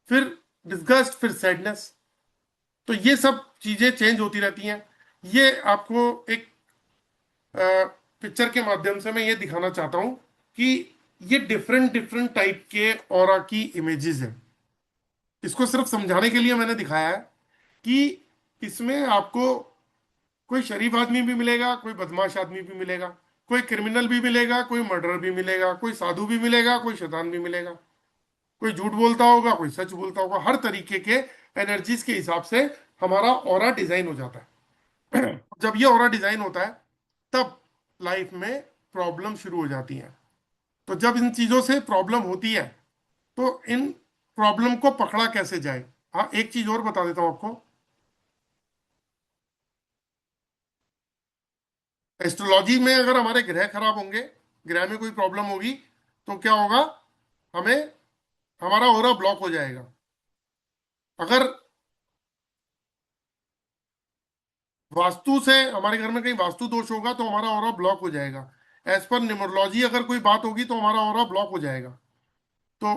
फिर डिस्गस्ट, फिर सैडनेस। तो ये सब चीजें चेंज होती रहती हैं। ये आपको एक पिक्चर के माध्यम से मैं ये दिखाना चाहता हूं कि ये डिफरेंट डिफरेंट टाइप के ऑरा की इमेजेस हैं। इसको सिर्फ समझाने के लिए मैंने दिखाया है कि इसमें आपको कोई शरीफ आदमी भी मिलेगा, कोई बदमाश आदमी भी मिलेगा, कोई क्रिमिनल भी मिलेगा, कोई मर्डर भी मिलेगा, कोई साधु भी मिलेगा, कोई शैतान भी मिलेगा, कोई झूठ बोलता होगा, कोई सच बोलता होगा। हर तरीके के एनर्जीज के हिसाब से हमारा ऑरा डिजाइन हो जाता है। जब ये ऑरा डिजाइन होता है तब लाइफ में प्रॉब्लम शुरू हो जाती है। तो जब इन चीजों से प्रॉब्लम होती है तो इन प्रॉब्लम को पकड़ा कैसे जाए। हाँ, एक चीज और बता देता हूं आपको। एस्ट्रोलॉजी में अगर हमारे ग्रह खराब होंगे, ग्रह में कोई प्रॉब्लम होगी, तो क्या होगा, हमें हमारा ऑरा ब्लॉक हो जाएगा। अगर वास्तु से हमारे घर में कहीं वास्तु दोष होगा तो हमारा ऑरा ब्लॉक हो जाएगा। एज पर न्यूमरोलॉजी अगर कोई बात होगी तो हमारा ऑरा ब्लॉक हो जाएगा। तो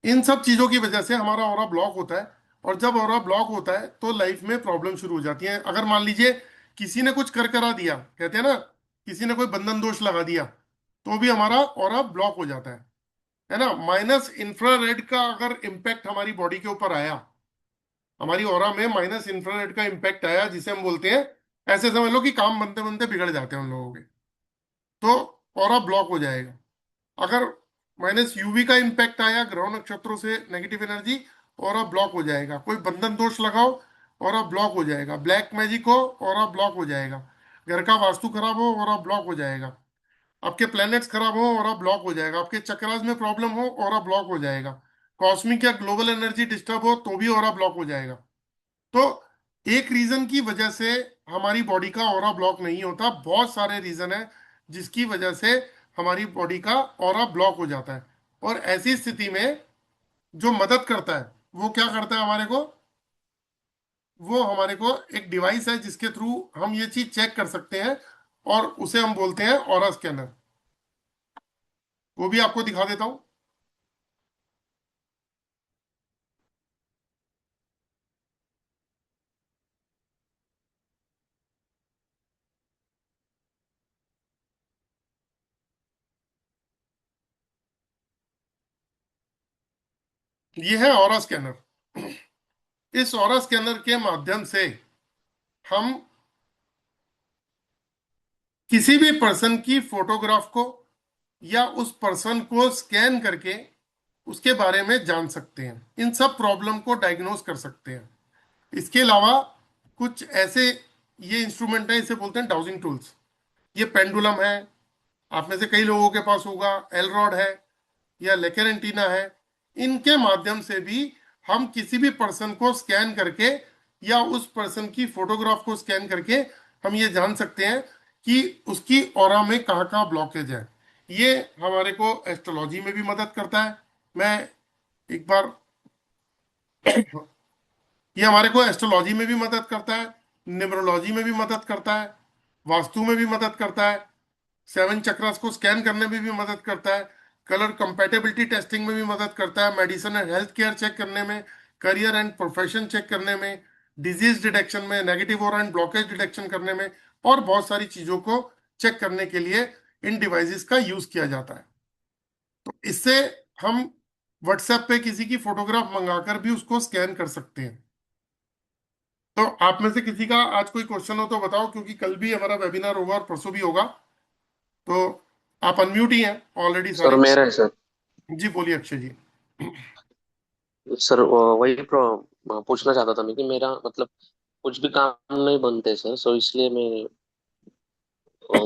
इन सब चीजों की वजह से हमारा ऑरा ब्लॉक होता है। और जब ऑरा ब्लॉक होता है तो लाइफ में प्रॉब्लम शुरू हो जाती है। अगर मान लीजिए किसी ने कुछ कर करा दिया, कहते हैं ना, किसी ने कोई बंधन दोष लगा दिया, तो भी हमारा ऑरा ब्लॉक हो जाता है ना। माइनस इंफ्रारेड का अगर इम्पैक्ट हमारी बॉडी के ऊपर आया, हमारी ऑरा में माइनस इंफ्रारेड का इम्पैक्ट आया, जिसे हम बोलते हैं, ऐसे समझ लो कि काम बनते बनते बिगड़ जाते हैं उन लोगों के, तो ऑरा ब्लॉक हो जाएगा। अगर माइनस यूवी का इम्पैक्ट आया ग्रह नक्षत्रों से, नेगेटिव एनर्जी, ऑरा ब्लॉक हो जाएगा। कोई बंधन दोष लगाओ, ऑरा ब्लॉक हो जाएगा। ब्लैक मैजिक हो, ऑरा ब्लॉक हो जाएगा। घर का वास्तु खराब हो, ऑरा ब्लॉक हो जाएगा। आपके प्लैनेट्स खराब हो, ऑरा ब्लॉक हो जाएगा। आपके चक्रास में प्रॉब्लम हो, ऑरा ब्लॉक हो जाएगा। कॉस्मिक या ग्लोबल एनर्जी डिस्टर्ब हो तो भी ऑरा ब्लॉक हो जाएगा। तो एक रीजन की वजह से हमारी बॉडी का ऑरा ब्लॉक नहीं होता, बहुत सारे रीजन है जिसकी वजह से हमारी बॉडी का ऑरा ब्लॉक हो जाता है। और ऐसी स्थिति में जो मदद करता है वो क्या करता है हमारे को, वो हमारे को एक डिवाइस है जिसके थ्रू हम ये चीज चेक कर सकते हैं, और उसे हम बोलते हैं ऑरा स्कैनर। वो भी आपको दिखा देता हूं। ये है ऑरा स्कैनर। इस ऑरा स्कैनर के माध्यम से हम किसी भी पर्सन की फोटोग्राफ को या उस पर्सन को स्कैन करके उसके बारे में जान सकते हैं, इन सब प्रॉब्लम को डायग्नोज कर सकते हैं। इसके अलावा कुछ ऐसे ये इंस्ट्रूमेंट है, इसे बोलते हैं डाउजिंग टूल्स। ये पेंडुलम है, आप में से कई लोगों के पास होगा, एलरॉड है या लेकर एंटीना है। इनके माध्यम से भी हम किसी भी पर्सन को स्कैन करके या उस पर्सन की फोटोग्राफ को स्कैन करके हम ये जान सकते हैं कि उसकी ऑरा में कहाँ कहाँ ब्लॉकेज है। ये हमारे को एस्ट्रोलॉजी में भी मदद करता है। मैं एक बार ये हमारे को एस्ट्रोलॉजी में भी मदद करता है, न्यूमरोलॉजी में भी मदद करता है, वास्तु में भी मदद करता है, सेवन चक्रास को स्कैन करने में भी मदद करता है, कलर कंपैटिबिलिटी टेस्टिंग में भी मदद करता है, medicine and health care check करने में, करियर एंड प्रोफेशन चेक करने में, डिजीज डिटेक्शन में, नेगेटिव और एंड ब्लॉकेज डिटेक्शन करने में, और बहुत सारी चीजों को चेक करने के लिए इन डिवाइसेस का यूज किया जाता है। तो इससे हम व्हाट्सएप पे किसी की फोटोग्राफ मंगाकर भी उसको स्कैन कर सकते हैं। तो आप में से किसी का आज कोई क्वेश्चन हो तो बताओ, क्योंकि कल भी हमारा वेबिनार होगा और परसों भी होगा। तो आप अनम्यूट ही हैं ऑलरेडी सर सारे। मेरा है सर। जी बोलिए अक्षय जी। सर वही पूछना चाहता था मैं कि मेरा मतलब कुछ भी काम नहीं बनते सर, सो इसलिए मैं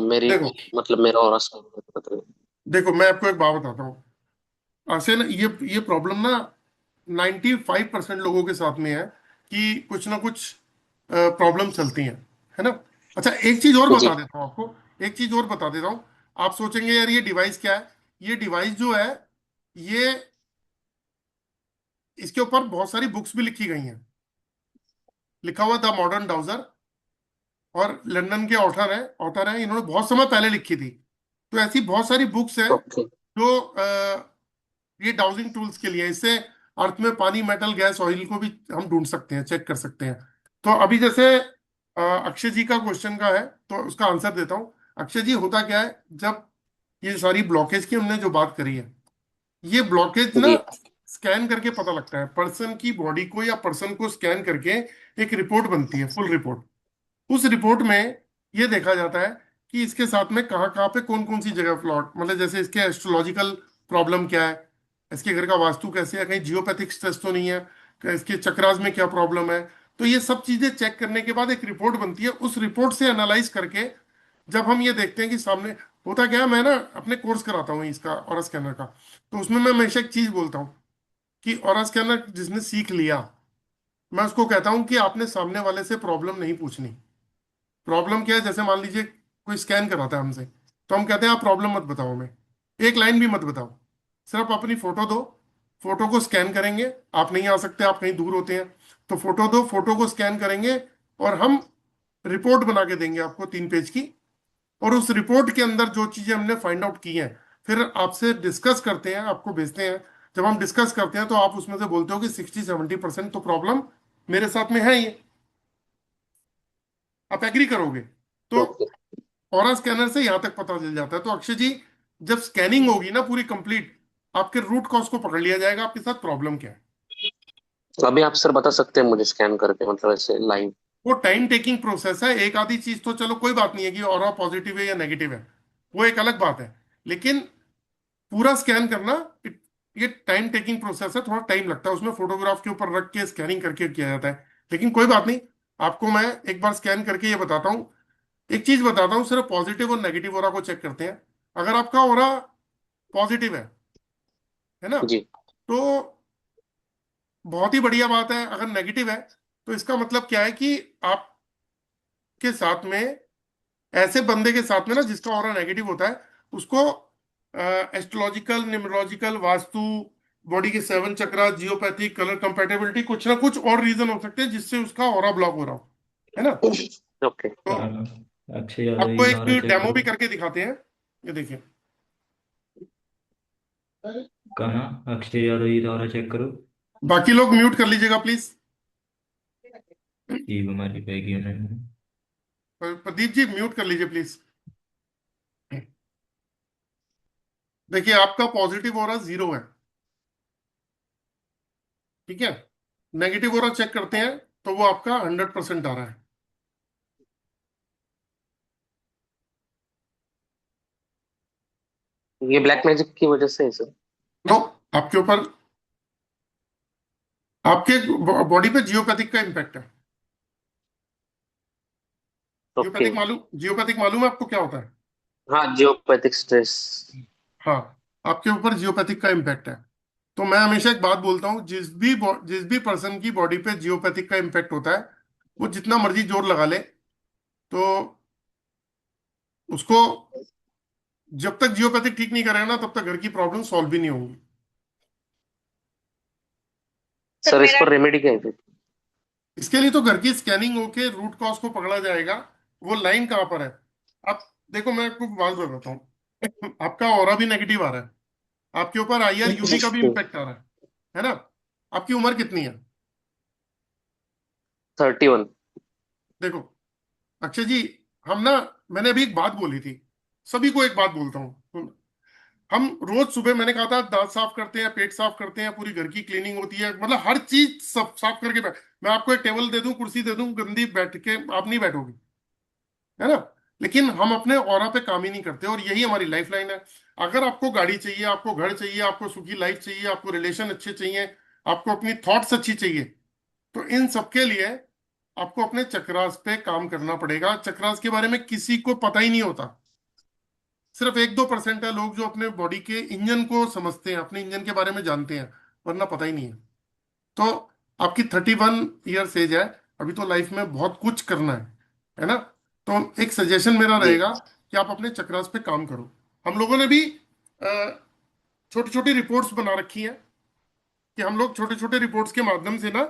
मेरी देखो मतलब मेरा और बता। देखो मैं आपको एक बात बताता हूँ। ऐसे ना ये प्रॉब्लम ना 95% लोगों के साथ में है कि कुछ ना कुछ प्रॉब्लम चलती हैं, है ना। अच्छा एक चीज और जी बता देता हूँ आपको, एक चीज और बता देता हूँ। आप सोचेंगे यार ये डिवाइस क्या है। ये डिवाइस जो है, ये इसके ऊपर बहुत सारी बुक्स भी लिखी गई हैं। लिखा हुआ द मॉडर्न डाउजर, और लंदन के ऑथर हैं, इन्होंने बहुत समय पहले लिखी थी। तो ऐसी बहुत सारी बुक्स हैं ओके जो ये डाउजिंग टूल्स के लिए, इससे अर्थ में पानी, मेटल, गैस, ऑयल को भी हम ढूंढ सकते हैं, चेक कर सकते हैं। तो अभी जैसे अक्षय जी का क्वेश्चन का है तो उसका आंसर देता हूँ। अक्षय जी होता क्या है, जब ये सारी ब्लॉकेज की हमने जो बात करी है, ये ब्लॉकेज ना जी स्कैन करके पता लगता है। पर्सन की बॉडी को या पर्सन को स्कैन करके एक रिपोर्ट बनती है, फुल रिपोर्ट। उस रिपोर्ट में ये देखा जाता है कि इसके साथ में कहाँ कहाँ पे कौन कौन सी जगह फ्लॉट, मतलब जैसे इसके एस्ट्रोलॉजिकल प्रॉब्लम क्या है, इसके घर का वास्तु कैसे है, कहीं जियोपैथिक स्ट्रेस तो नहीं है, कहीं इसके चक्रास में क्या प्रॉब्लम है। तो ये सब चीजें चेक करने के बाद एक रिपोर्ट बनती है। उस रिपोर्ट से एनालाइज करके जब हम ये देखते हैं कि सामने होता क्या है, मैं ना अपने कोर्स कराता हूँ इसका ऑरा स्कैनर का, तो उसमें मैं हमेशा एक चीज बोलता हूँ कि ऑरा स्कैनर जिसने सीख लिया, मैं उसको कहता हूँ कि आपने सामने वाले से प्रॉब्लम नहीं पूछनी। प्रॉब्लम क्या है, जैसे मान लीजिए कोई स्कैन कराता है हमसे, तो हम कहते हैं आप प्रॉब्लम मत बताओ हमें, एक लाइन भी मत बताओ, सिर्फ अपनी फोटो दो। फोटो को स्कैन करेंगे, आप नहीं आ सकते, आप कहीं दूर होते हैं, तो फोटो दो, फोटो को स्कैन करेंगे और हम रिपोर्ट बना के देंगे आपको 3 पेज की। और उस रिपोर्ट के अंदर जो चीजें हमने फाइंड आउट की हैं, फिर आपसे डिस्कस करते हैं, आपको भेजते हैं। जब हम डिस्कस करते हैं तो आप उसमें से बोलते हो कि 60-70% तो प्रॉब्लम मेरे साथ में है ये, आप एग्री करोगे। तो ओके। ऑरा स्कैनर से यहां तक पता चल जाता है। तो अक्षय जी, जब स्कैनिंग होगी ना पूरी कंप्लीट, आपके रूट कॉज को पकड़ लिया जाएगा, आपके साथ प्रॉब्लम क्या है। तो अभी आप सर बता सकते हैं मुझे स्कैन करके, मतलब ऐसे लाइव? वो टाइम टेकिंग प्रोसेस है। एक आधी चीज तो चलो कोई बात नहीं है कि ऑरा पॉजिटिव है या नेगेटिव है, वो एक अलग बात है। लेकिन पूरा स्कैन करना, ये टाइम टेकिंग प्रोसेस है, थोड़ा टाइम लगता है उसमें। फोटोग्राफ के ऊपर रख के स्कैनिंग करके किया जाता है। लेकिन कोई बात नहीं, आपको मैं एक बार स्कैन करके ये बताता हूँ। एक चीज बताता हूँ, सिर्फ पॉजिटिव और नेगेटिव ओरा को चेक करते हैं। अगर आपका ओरा पॉजिटिव है ना, जी तो बहुत ही बढ़िया बात है। अगर नेगेटिव है तो इसका मतलब क्या है कि आपके साथ में ऐसे बंदे के साथ में ना जिसका ऑरा नेगेटिव होता है, उसको एस्ट्रोलॉजिकल, न्यूमरोलॉजिकल, वास्तु, बॉडी के 7 चक्रा, जियोपैथिक, कलर कंपेटेबिलिटी, कुछ ना कुछ और रीजन हो सकते हैं जिससे उसका ऑरा ब्लॉक हो रहा हो, है ना। ओके। तो कहाँ? अक्षय यादव आपको ये एक दौरा चेक डेमो करो। भी करके दिखाते हैं, ये देखिए। कहाँ? अक्षय यादव ये दौरा चेक करो। बाकी लोग म्यूट कर लीजिएगा प्लीज। ये बीमारी पैगी उन्होंने। प्रदीप जी म्यूट कर लीजिए प्लीज। देखिए आपका पॉजिटिव ऑरा 0 है, ठीक है। नेगेटिव ऑरा चेक करते हैं तो वो आपका 100% आ रहा है। ये ब्लैक मैजिक की वजह से है सर? नो, आपके ऊपर, आपके बॉडी पे जियोपैथिक का इम्पैक्ट है। ओके। जियोपैथिक मालूम है आपको क्या होता है? हाँ, जियोपैथिक स्ट्रेस। हाँ, आपके ऊपर जियोपैथिक का इम्पैक्ट है। तो मैं हमेशा एक बात बोलता हूँ, जिस भी पर्सन की बॉडी पे जियोपैथिक का इम्पैक्ट होता है, वो जितना मर्जी जोर लगा ले, तो उसको, जब तक जियोपैथिक ठीक नहीं करेगा ना, तब तक घर की प्रॉब्लम सॉल्व भी नहीं होंगी। सर सर इस मेरा पर रेमेडी क्या है फिर? इसके लिए तो घर की स्कैनिंग होके रूट कॉज को पकड़ा जाएगा, वो लाइन कहाँ पर है। आप देखो, मैं आपको बात बताता हूँ। आपका ऑरा भी नेगेटिव आ रहा है, आपके ऊपर आईआर यूवी का भी इम्पैक्ट आ रहा है ना। आपकी उम्र कितनी है? 31। देखो अक्षय जी, हम ना, मैंने अभी एक बात बोली थी, सभी को एक बात बोलता हूँ। हम रोज सुबह, मैंने कहा था, दांत साफ करते हैं, पेट साफ करते हैं, पूरी घर की क्लीनिंग होती है, मतलब हर चीज सब साफ करके मैं आपको एक टेबल दे दूं, कुर्सी दे दूं, गंदी बैठ के आप नहीं बैठोगे, है ना। लेकिन हम अपने ऑरा पे काम ही नहीं करते, और यही हमारी लाइफ लाइन है। अगर आपको गाड़ी चाहिए, आपको घर चाहिए, आपको सुखी लाइफ चाहिए, आपको रिलेशन अच्छे चाहिए, आपको अपनी थॉट्स अच्छी चाहिए, तो इन सबके लिए आपको अपने चक्रास पे काम करना पड़ेगा। चक्रास के बारे में किसी को पता ही नहीं होता, सिर्फ 1-2% है लोग जो अपने बॉडी के इंजन को समझते हैं, अपने इंजन के बारे में जानते हैं, वरना पता ही नहीं है। तो आपकी 31 ईयर्स एज है, अभी तो लाइफ में बहुत कुछ करना है ना। तो एक सजेशन मेरा जी। रहेगा कि आप अपने चक्रास पे काम करो। हम लोगों ने भी छोटी छोटी रिपोर्ट्स बना रखी हैं, कि हम लोग छोटे छोटे रिपोर्ट्स के माध्यम से ना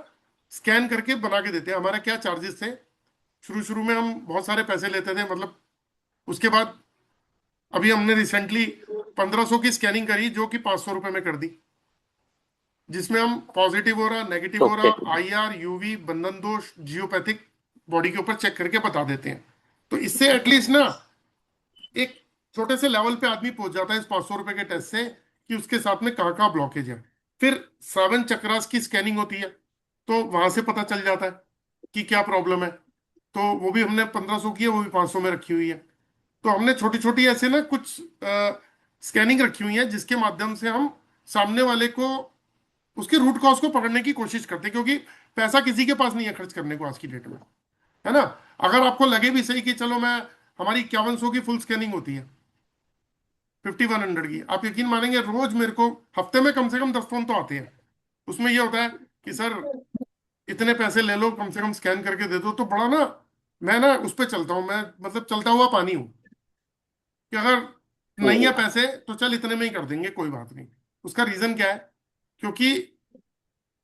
स्कैन करके बना के देते हैं। हमारा क्या चार्जेस थे, शुरू शुरू में हम बहुत सारे पैसे लेते थे, मतलब उसके बाद अभी हमने रिसेंटली 1500 की स्कैनिंग करी, जो कि 500 रुपये में कर दी, जिसमें हम पॉजिटिव हो रहा, नेगेटिव हो ओके। रहा, आईआर, यूवी, बंधन दोष, जियोपैथिक बॉडी के ऊपर चेक करके बता देते हैं। तो इससे एटलीस्ट ना एक छोटे से लेवल पे आदमी पहुंच जाता है इस 500 रुपए के टेस्ट से, कि उसके साथ में कहाँ कहाँ ब्लॉकेज है। फिर 7 चक्रास की स्कैनिंग होती है, तो वहां से पता चल जाता है कि क्या प्रॉब्लम है। तो वो भी हमने 1500 की है, वो भी 500 में रखी हुई है। तो हमने छोटी छोटी ऐसे ना कुछ स्कैनिंग रखी हुई है, जिसके माध्यम से हम सामने वाले को, उसके रूट कॉज को पकड़ने की कोशिश करते हैं, क्योंकि पैसा किसी के पास नहीं है खर्च करने को आज की डेट में, है ना। अगर आपको लगे भी सही कि चलो मैं, हमारी 5100 की फुल स्कैनिंग होती है, 5100 की, आप यकीन मानेंगे रोज मेरे को हफ्ते में कम से कम 10 फोन तो आते हैं। उसमें ये होता है कि सर इतने पैसे ले लो, कम से कम स्कैन करके दे दो। तो बड़ा ना, मैं ना उस पर चलता हूँ, मैं मतलब चलता हुआ पानी हूँ, कि अगर नहीं है पैसे तो चल इतने में ही कर देंगे, कोई बात नहीं। उसका रीजन क्या है? क्योंकि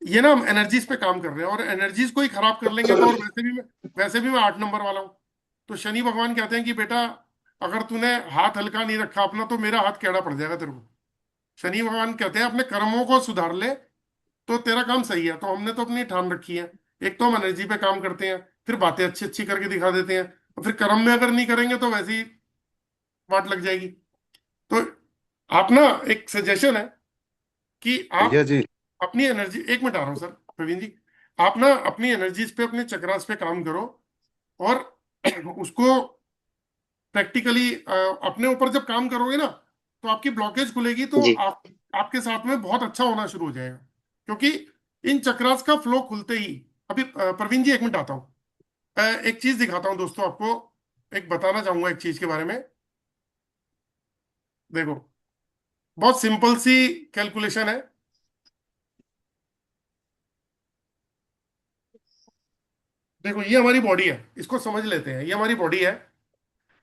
ये ना हम एनर्जीज पे काम कर रहे हैं, और एनर्जीज को ही खराब कर लेंगे तो, और वैसे भी मैं 8 नंबर वाला हूँ। तो शनि भगवान कहते हैं कि बेटा, अगर तूने हाथ हल्का नहीं रखा अपना, तो मेरा हाथ कैड़ा पड़ जाएगा तेरे को। शनि भगवान कहते हैं अपने कर्मों को सुधार ले, तो तेरा काम सही है। तो हमने तो अपनी ठान रखी है, एक तो हम एनर्जी पे काम करते हैं, फिर बातें अच्छी अच्छी करके दिखा देते हैं, और फिर कर्म में अगर नहीं करेंगे तो वैसे ही वाट लग जाएगी। तो आप ना, एक सजेशन है कि भैया आप जी। अपनी एनर्जी, 1 मिनट आ रहा हूँ सर प्रवीण जी, आप ना अपनी एनर्जीज पे, अपने चक्रास पे काम करो, और उसको प्रैक्टिकली अपने ऊपर जब काम करोगे ना, तो आपकी ब्लॉकेज खुलेगी, तो जी। आपके साथ में बहुत अच्छा होना शुरू हो जाएगा। क्योंकि इन चक्रास का फ्लो खुलते ही, अभी प्रवीण जी 1 मिनट आता हूँ, एक चीज दिखाता हूँ दोस्तों आपको, एक बताना चाहूंगा एक चीज के बारे में। देखो, बहुत सिंपल सी कैलकुलेशन है। देखो ये हमारी बॉडी है, इसको समझ लेते हैं, ये हमारी बॉडी है।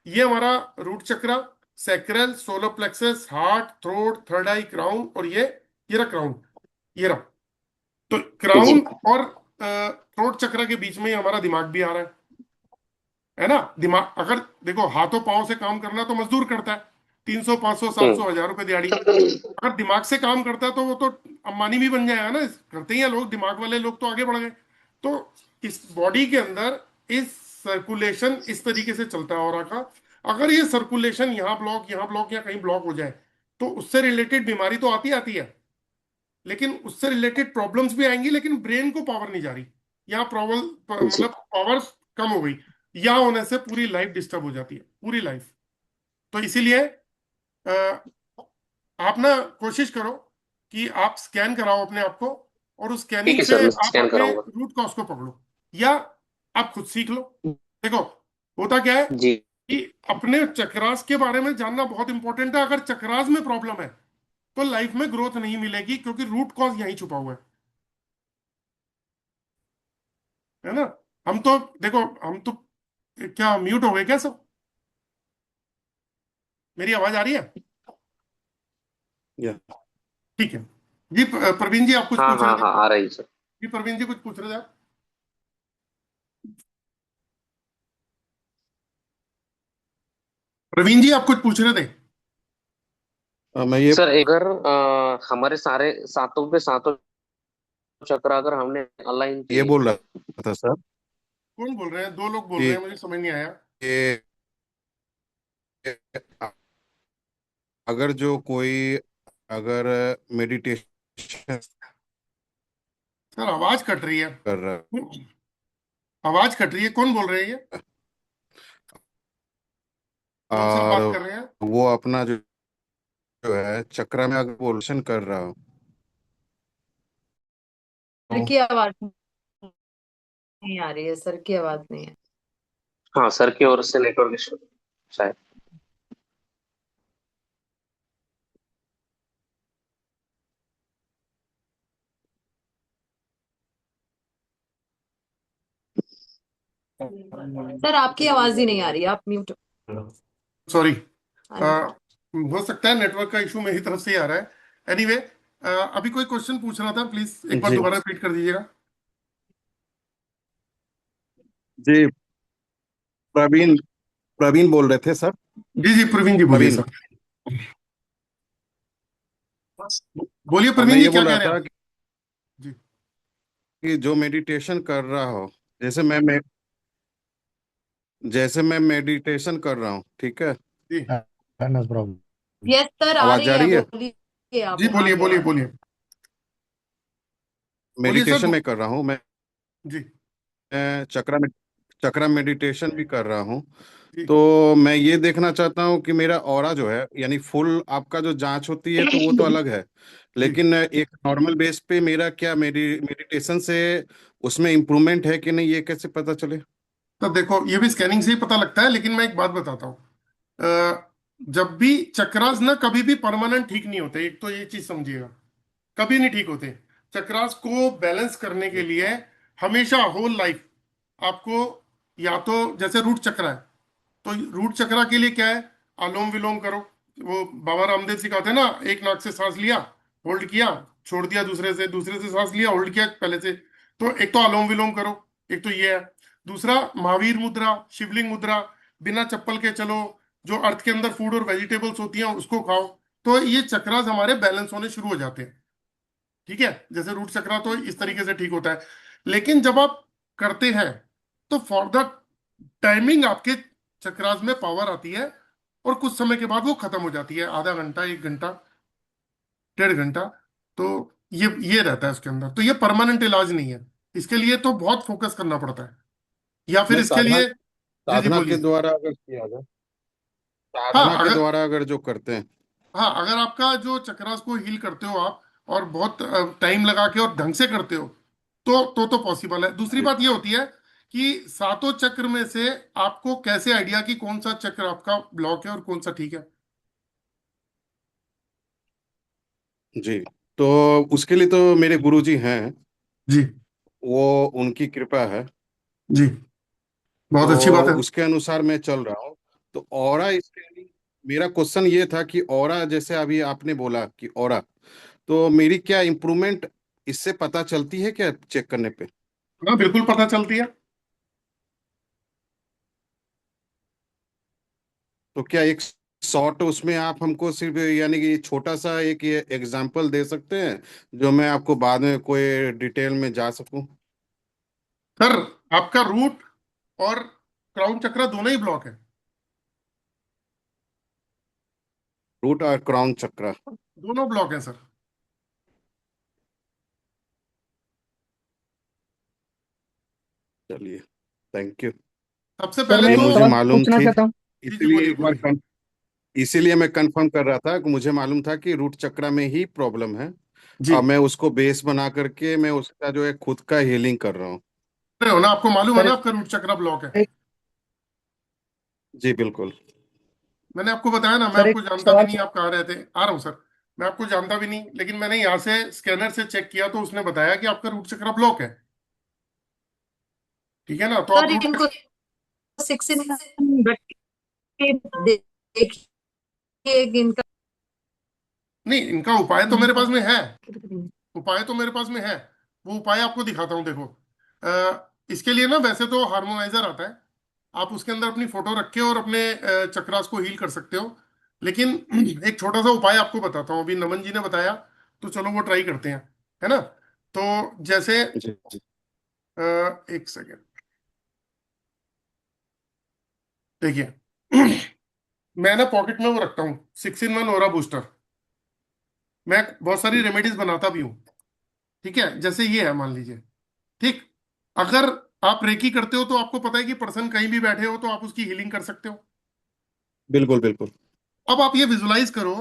ये हमारा root chakra, sacral, solar plexus, heart, throat, third eye, crown, और ये रहा क्राउन, ये रहा। तो जी क्राउन और थ्रोट चक्र के बीच में ही हमारा दिमाग भी आ रहा है ना। दिमाग अगर देखो हाथों पांव से काम करना तो मजदूर करता है, 300 500 700 हजार रुपए दिहाड़ी। अगर दिमाग से काम करता है तो वो तो अंबानी भी बन जाएगा ना, करते ही हैं लोग, दिमाग वाले लोग तो आगे बढ़ गए। तो इस बॉडी के अंदर इस सर्कुलेशन इस तरीके से चलता है ऑरा का। अगर ये सर्कुलेशन यहाँ ब्लॉक या कहीं ब्लॉक हो जाए तो उससे रिलेटेड बीमारी तो आती है, लेकिन उससे रिलेटेड प्रॉब्लम्स भी आएंगी, लेकिन ब्रेन को पावर नहीं जा रही, यहाँ प्रॉब्लम जी मतलब पावर कम हो गई। यहाँ होने से पूरी लाइफ डिस्टर्ब हो जाती है, पूरी लाइफ। तो इसीलिए अ, आप ना कोशिश करो कि आप स्कैन कराओ अपने आप को, और उस ठीक स्कैनिंग है से सर, मैं आप स्कैन अपने कराऊंगा। रूट कॉज को पकड़ो, या आप खुद सीख लो। देखो होता क्या है जी कि अपने चक्रास के बारे में जानना बहुत इंपॉर्टेंट है। अगर चक्रास में प्रॉब्लम है तो लाइफ में ग्रोथ नहीं मिलेगी, क्योंकि रूट कॉज यहीं छुपा हुआ है ना। हम तो देखो, हम तो क्या म्यूट हो गए क्या सब? मेरी आवाज आ रही है? या ठीक है। जी प्रवीण जी आप कुछ हाँ पूछ रहे हाँ थे? हाँ, आ रही सर। जी प्रवीण जी कुछ पूछ रहे थे आप? प्रवीण जी आप कुछ पूछ रहे थे? मैं ये सर अगर हमारे सारे सातों पे सातों चक्र अगर हमने अलाइन ये किए, बोल रहा था सर कौन बोल रहे हैं? दो लोग बोल रहे कि हैं, मुझे समझ नहीं आया। ये अगर जो कोई अगर मेडिटेशन सर आवाज कट रही है, कर रहा आवाज कट रही है, कौन बोल रहे हैं ये? है कौन सर और बात कर रहे हैं? वो अपना जो है चक्र में अगर पोल्यूशन कर रहा हो सर की आवाज नहीं आ रही है, सर की आवाज नहीं है। हाँ सर की ओर से नेटवर्क इशू शायद। सर आपकी आवाज ही नहीं आ रही है, आप म्यूट। सॉरी, हाँ जी। हो सकता है नेटवर्क का इशू मेरी तरफ से ही आ रहा है। एनीवे अभी कोई क्वेश्चन पूछ रहा था, प्लीज एक बार जी दोबारा रिपीट कर दीजिएगा। जी प्रवीण प्रवीण बोल रहे थे सर जी जी प्रवीण जी बोलिए प्रवीण सर। बोलिए मैं प्रवीण जी ये क्या बोल कह रहा रहे हैं था आप? जी कि जो मेडिटेशन कर रहा हो जैसे मैं जैसे मैं मेडिटेशन कर रहा हूँ ठीक है जी यस सर, आ आवाज रही आ है, रही है बोलिए आप, जी आ बोलिए रही है बोलिए आवाज। बोलिए। बोलिए सर मेडिटेशन में कर रहा हूँ जी मैं चक्रा मेडिटेशन भी कर रहा हूँ जी तो मैं ये देखना चाहता हूँ कि मेरा ऑरा जो है यानी फुल आपका जो जांच होती है तो वो तो अलग है जी। लेकिन एक नॉर्मल बेस पे मेरा क्या मेडिटेशन से उसमें इम्प्रूवमेंट है कि नहीं ये कैसे पता चले तो देखो ये भी स्कैनिंग से ही पता लगता है, लेकिन मैं एक बात बताता हूँ। जब भी चक्रास ना कभी भी परमानेंट ठीक नहीं होते, एक तो ये चीज समझिएगा, कभी नहीं ठीक होते। चक्रास को बैलेंस करने के लिए हमेशा होल लाइफ आपको, या तो जैसे रूट चक्र है, तो रूट चक्र के लिए क्या है, अनुलोम विलोम करो। वो बाबा रामदेव सिखाते हैं ना, एक नाक से सांस लिया, होल्ड किया, छोड़ दिया, दूसरे से सांस लिया, होल्ड किया पहले से। तो एक तो अनुलोम विलोम करो, एक तो ये है। दूसरा महावीर मुद्रा, शिवलिंग मुद्रा, बिना चप्पल के चलो, जो अर्थ के अंदर फूड और वेजिटेबल्स होती हैं उसको खाओ। तो ये चक्रास हमारे बैलेंस होने शुरू हो जाते हैं। ठीक है, जैसे रूट चक्रा तो इस तरीके से ठीक होता है। लेकिन जब आप करते हैं तो फॉर द टाइमिंग आपके चक्रास में पावर आती है, और कुछ समय के बाद वो खत्म हो जाती है, आधा घंटा, एक घंटा, 1.5 घंटा। तो ये रहता है उसके अंदर, तो ये परमानेंट इलाज नहीं है। इसके लिए तो बहुत फोकस करना पड़ता है, या फिर मैं इसके लिए। जी जी साधना के बोलिए। द्वारा अगर किया जाए हाँ साधना के अगर, द्वारा अगर जो करते हैं हाँ अगर आपका जो चक्रास को हील करते हो आप, और बहुत टाइम लगा के और ढंग से करते हो, तो पॉसिबल है। दूसरी जी बात ये होती है कि सातों चक्र में से आपको कैसे आइडिया कि कौन सा चक्र आपका ब्लॉक है और कौन सा ठीक है? जी तो उसके लिए तो मेरे गुरुजी हैं जी वो उनकी कृपा है जी, बहुत अच्छी बात तो है। उसके अनुसार मैं चल रहा हूँ तो ऑरा इसके, मेरा क्वेश्चन ये था कि ऑरा जैसे अभी आपने बोला कि ऑरा, तो मेरी क्या इम्प्रूवमेंट इससे पता चलती है क्या चेक करने पे? हाँ बिल्कुल पता चलती है। तो क्या एक शॉर्ट उसमें आप हमको सिर्फ यानी कि छोटा सा एक ये एग्जांपल दे सकते हैं, जो मैं आपको बाद में कोई डिटेल में जा सकूं? सर आपका रूट और क्राउन चक्र दोनों ही ब्लॉक है। रूट और क्राउन चक्र? दोनों ब्लॉक है सर। चलिए, थैंक यू। सबसे सर पहले मैं ये एक तो मुझे सवाल मालूम पूछना थी, चाहता हूँ। जी जी इसीलिए बोलिए एक बार बोलिए। इसीलिए मैं कंफर्म कर रहा था कि मुझे मालूम था कि रूट चक्र में ही प्रॉब्लम है। जी और मैं उसको बेस बना करके मैं उसका जो है खुद का हीलिंग कर रहा हूँ। रहे हो ना, आपको मालूम है सर ना आपका रूट चक्र ब्लॉक है। एक जी बिल्कुल। मैंने आपको बताया ना, मैं सर आपको एक जानता भी सवाल नहीं आप कहाँ रहते। आ रहा हूँ सर। मैं आपको जानता भी नहीं, लेकिन मैंने यहाँ से स्कैनर से चेक किया तो उसने बताया कि आपका रूट चक्र ब्लॉक है। ठीक है ना, तो आप सर रूट इनको 16 देखिए कि इनका नहीं, इनका उपाय तो मेरे पास में है। उपाय तो मेरे पास में है। वो उपाय आपको दिखाता हूँ, देखो। इसके लिए ना वैसे तो हार्मोनाइजर आता है। आप उसके अंदर अपनी फोटो रख के और अपने चक्रास को हील कर सकते हो। लेकिन एक छोटा सा उपाय आपको बताता हूँ, अभी नमन जी ने बताया, तो चलो वो ट्राई करते हैं। है ना। तो जैसे जी जी। एक सेकेंड देखिए। मैं ना पॉकेट में वो रखता हूँ 6-in-1 ओरा बूस्टर। मैं बहुत सारी रेमेडीज बनाता भी हूँ। ठीक है, जैसे ये है मान लीजिए। ठीक। अगर आप रेकी करते हो तो आपको पता है कि पर्सन कहीं भी बैठे हो तो आप उसकी हीलिंग कर सकते हो। बिल्कुल बिल्कुल। अब आप ये विजुलाइज करो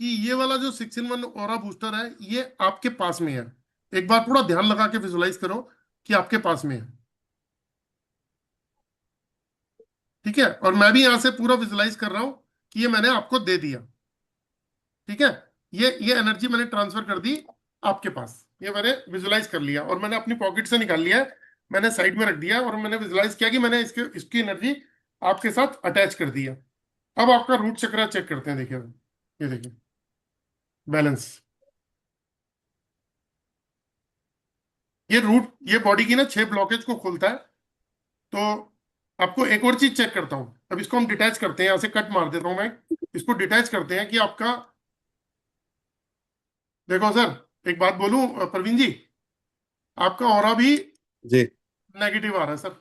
कि ये वाला जो 6-in-1 ओरा बूस्टर है ये आपके पास में है। एक बार थोड़ा ध्यान लगा के विजुलाइज करो कि आपके पास में है। ठीक है, और मैं भी यहां से पूरा विजुलाइज कर रहा हूं कि ये मैंने आपको दे दिया। ठीक है, ये एनर्जी मैंने ट्रांसफर कर दी आपके पास। ये मैंने विजुलाइज कर लिया और मैंने अपनी पॉकेट से निकाल लिया है। मैंने साइड में रख दिया और मैंने विजुलाइज किया कि मैंने इसकी एनर्जी आपके साथ अटैच कर दी है। अब आपका रूट चक्र चेक करते हैं, देखिए। ये देखिए, बैलेंस। ये बॉडी की ना 6 ब्लॉकेज को खोलता है। तो आपको एक और चीज चेक करता हूं। अब इसको हम डिटैच करते हैं, यहां से कट मार देता हूं मैं। इसको डिटैच करते हैं कि आपका, देखो सर एक बात बोलूं प्रवीण जी, आपका ऑरा भी जी। नेगेटिव आ रहा है सर।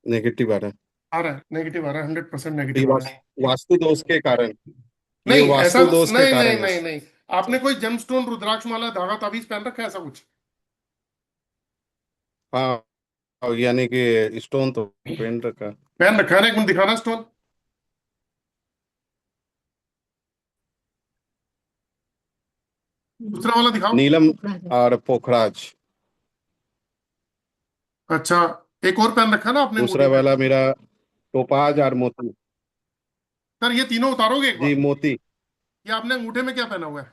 नेगेटिव आ रहा है? आ रहा है, नेगेटिव आ रहा है, 100% ये नेगेटिव आ रहा है। वास्तु दोष के कारण, ये नहीं ऐसा, वास्तु दोष के नहीं नहीं कारण है। नहीं नहीं। आपने कोई जेमस्टोन, रुद्राक्ष माला, धागा, ताबीज पहन रखा है, ऐसा कुछ? हाँ, यानी कि स्टोन तो पहन रखा। पहन रखा है ना, एक मिनट दिखाना स्टोन। दूसरा वाला दिखाओ। नीलम और पोखराज। अच्छा, एक और पहन रखा है ना आपने दूसरा अंगूठी पे। वाला मेरा टोपाज और मोती। सर ये तीनों उतारोगे एक जी बार। मोती। ये आपने अंगूठे में क्या पहना हुआ है?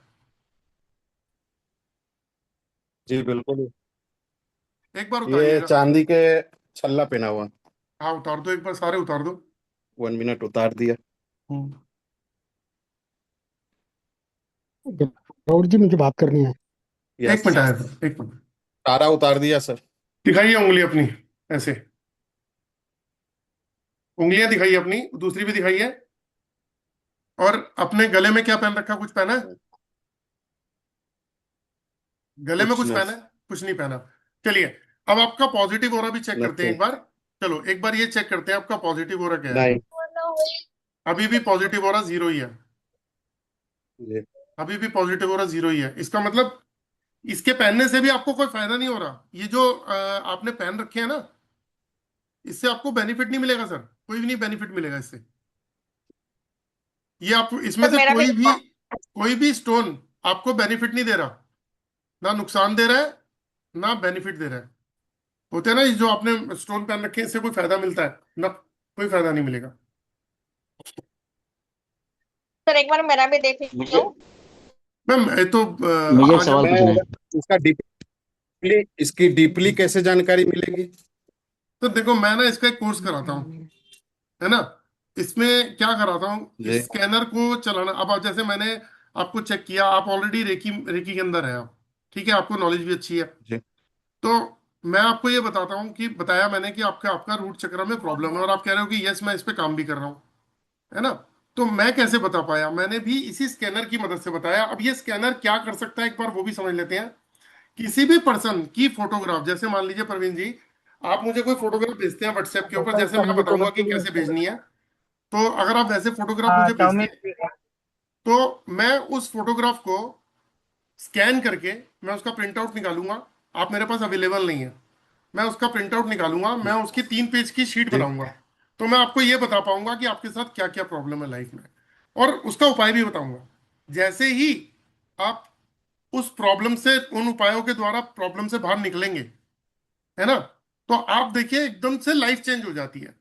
जी बिल्कुल। एक बार ये उतारिएगा। चांदी के छल्ला पहना हुआ। हाँ उतार दो, एक बार सारे उतार दो। 1 मिनट, उतार दिया। हम्म। गौर जी मुझे बात करनी है। एक यस। मिनट आया सर, एक मिनट। सारा उतार दिया सर। दिखाइए उंगली अपनी, ऐसे। उंगलियां दिखाइए अपनी, दूसरी भी दिखाइए। और अपने गले में क्या पहन रखा, कुछ पहना है? गले में कुछ कुछ नहीं। पहना है? कुछ नहीं पहना। चलिए, अब आपका पॉजिटिव ऑरा भी चेक करते हैं नथिंग। एक बार। चलो एक बार ये चेक करते हैं आपका पॉजिटिव ऑरा क्या है। नहीं। अभी भी पॉजिटिव ऑरा जीरो ही है। जी। अभी भी पॉजिटिव ऑरा जीरो ही है, इसका मतलब इसके पहनने से भी आपको कोई फायदा नहीं हो रहा। ये जो आपने पहन रखे हैं ना, इससे आपको बेनिफिट नहीं मिलेगा सर, कोई भी नहीं बेनिफिट मिलेगा इससे। ये आप इसमें सर से मेरा भी कोई भी स्टोन आपको बेनिफिट नहीं दे रहा। ना नुकसान दे रहा है, ना बेनिफिट दे रहा है। होते हैं ना, ये जो आपने स्टोन पहन रखे हैं, इससे कोई फायदा मिलता है ना? कोई फायदा नहीं मिलेगा। सर एक बार मेरा भी देख लो। मैम ये तो मुझे एक आज सवाल हम, मैं पूछना है। इसका डीपली, इसकी डीपली कैसे जानकारी मिलेगी? तो देखो मैं ना इसका एक कोर्स कराता हूँ, है ना। इसमें क्या कराता हूँ, जी इस स्कैनर को चलाना। अब आप जैसे मैंने आपको चेक किया, आप ऑलरेडी रेकी रेकी के अंदर है आप, ठीक है, आपको नॉलेज भी अच्छी है। जी तो मैं आपको ये बताता हूँ कि बताया मैंने कि आपका आपका रूट चक्र में प्रॉब्लम है, और आप कह रहे हो कि यस मैं इस पे काम भी कर रहा हूँ, है ना। तो मैं कैसे बता पाया, मैंने भी इसी स्कैनर की मदद से बताया। अब ये स्कैनर क्या कर सकता है एक बार वो भी समझ लेते हैं। किसी भी पर्सन की फोटोग्राफ, जैसे मान लीजिए प्रवीण जी, आप मुझे कोई फोटोग्राफ भेजते हैं व्हाट्सएप के ऊपर, जैसे मैं बताऊंगा कि कैसे भेजनी है। तो अगर आप वैसे फोटोग्राफ मुझे भेजते हैं, तो मैं उस फोटोग्राफ को स्कैन करके मैं उसका प्रिंट आउट निकालूंगा। आप मेरे पास अवेलेबल नहीं है, मैं उसका प्रिंट आउट निकालूंगा, मैं उसकी 3 पेज की शीट जी बनाऊंगा। तो मैं आपको ये बता पाऊंगा कि आपके साथ क्या क्या प्रॉब्लम है लाइफ में, और उसका उपाय भी बताऊंगा। जैसे ही आप उस प्रॉब्लम से, उन उपायों के द्वारा प्रॉब्लम से बाहर निकलेंगे, है ना, तो आप देखिए एकदम से लाइफ चेंज हो जाती है।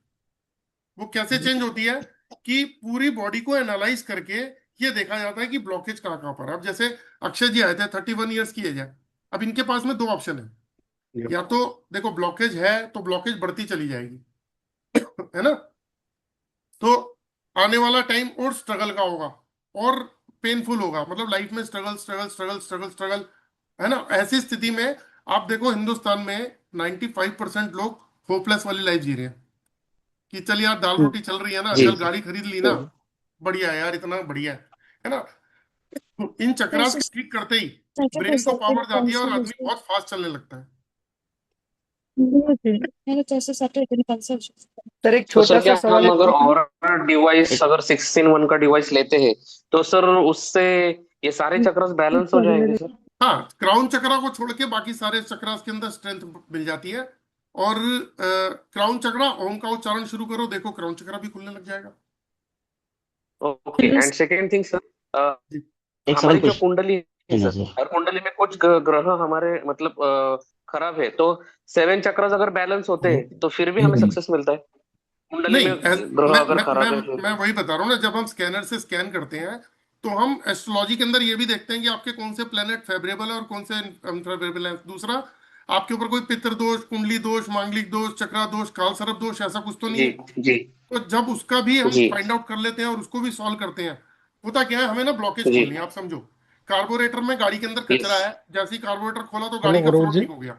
वो कैसे चेंज होती है कि पूरी बॉडी को एनालाइज करके ये देखा जाता है कि ब्लॉकेज कहाँ कहाँ पर है। अब जैसे अक्षय जी आए थे, 31 ईयर्स की एज है। अब इनके पास में 2 ऑप्शन है, जी या तो देखो ब्लॉकेज है तो ब्लॉकेज बढ़ती चली जाएगी, है ना। तो आने वाला टाइम और स्ट्रगल का होगा, और पेनफुल होगा, मतलब लाइफ में struggle struggle struggle struggle struggle, है ना। ऐसी स्थिति में आप देखो हिंदुस्तान में 95% लोग होपलेस वाली लाइफ जी रहे हैं, कि चल यार दाल रोटी चल रही है ना, जी चल गाड़ी खरीद ली ना, बढ़िया है यार, इतना बढ़िया है ना। इन चक्रास को ठीक करते ही ब्रेन को पावर जाती है और आदमी बहुत फास्ट चलने लगता है। सर एक तो छोटा सर सा क्या सवाल हम है अगर कि और डिवाइस, अगर 6-in-1 का डिवाइस लेते हैं, तो सर उससे ये सारे चक्रस बैलेंस हो जाएंगे सर? हाँ, क्राउन चक्रा को छोड़ के बाकी सारे चक्रास के अंदर स्ट्रेंथ मिल जाती है। और क्राउन चक्रा, ओम का उच्चारण शुरू करो, देखो क्राउन चक्रा भी खुलने लग जाएगा। Okay. And second thing sir, जी। एक सवाल हमारी जो क्वेश्चन कुंडली है है सर, सर। और कुंडली में कुछ ग्रह हमारे मतलब खराब है, तो 7 चक्रस अगर बैलेंस होते हैं तो फिर भी हमें सक्सेस मिलता है? कुंडली नहीं, में ग्रह मैं अगर मैं मैं खराब है फिर? मैं वही बता रहा हूँ ना, जब हम स्कैनर से स्कैन करते हैं तो हम एस्ट्रोलॉजी के अंदर ये भी देखते हैं कि आपके कौन से प्लेनेट फेवरेबल है और कौन से अनफेवरेबल है। दूसरा, आपके ऊपर कोई पितृ दोष, कुंडली दोष, मांगलिक दोष, चक्रा दोष, काल सर्प दोष, ऐसा कुछ तो नहीं जी है। जी तो जब उसका भी हम जी फाइंड आउट कर लेते हैं और उसको भी सॉल्व करते हैं, होता क्या है, हमें ना ब्लॉकेज जी। खोलनी है। आप समझो, कार्बोरेटर में गाड़ी के अंदर यस। कचरा है, जैसे ही कार्बोरेटर खोला तो हेलो गाड़ी का फ्लो गुरुवर जी। ठीक हो गया,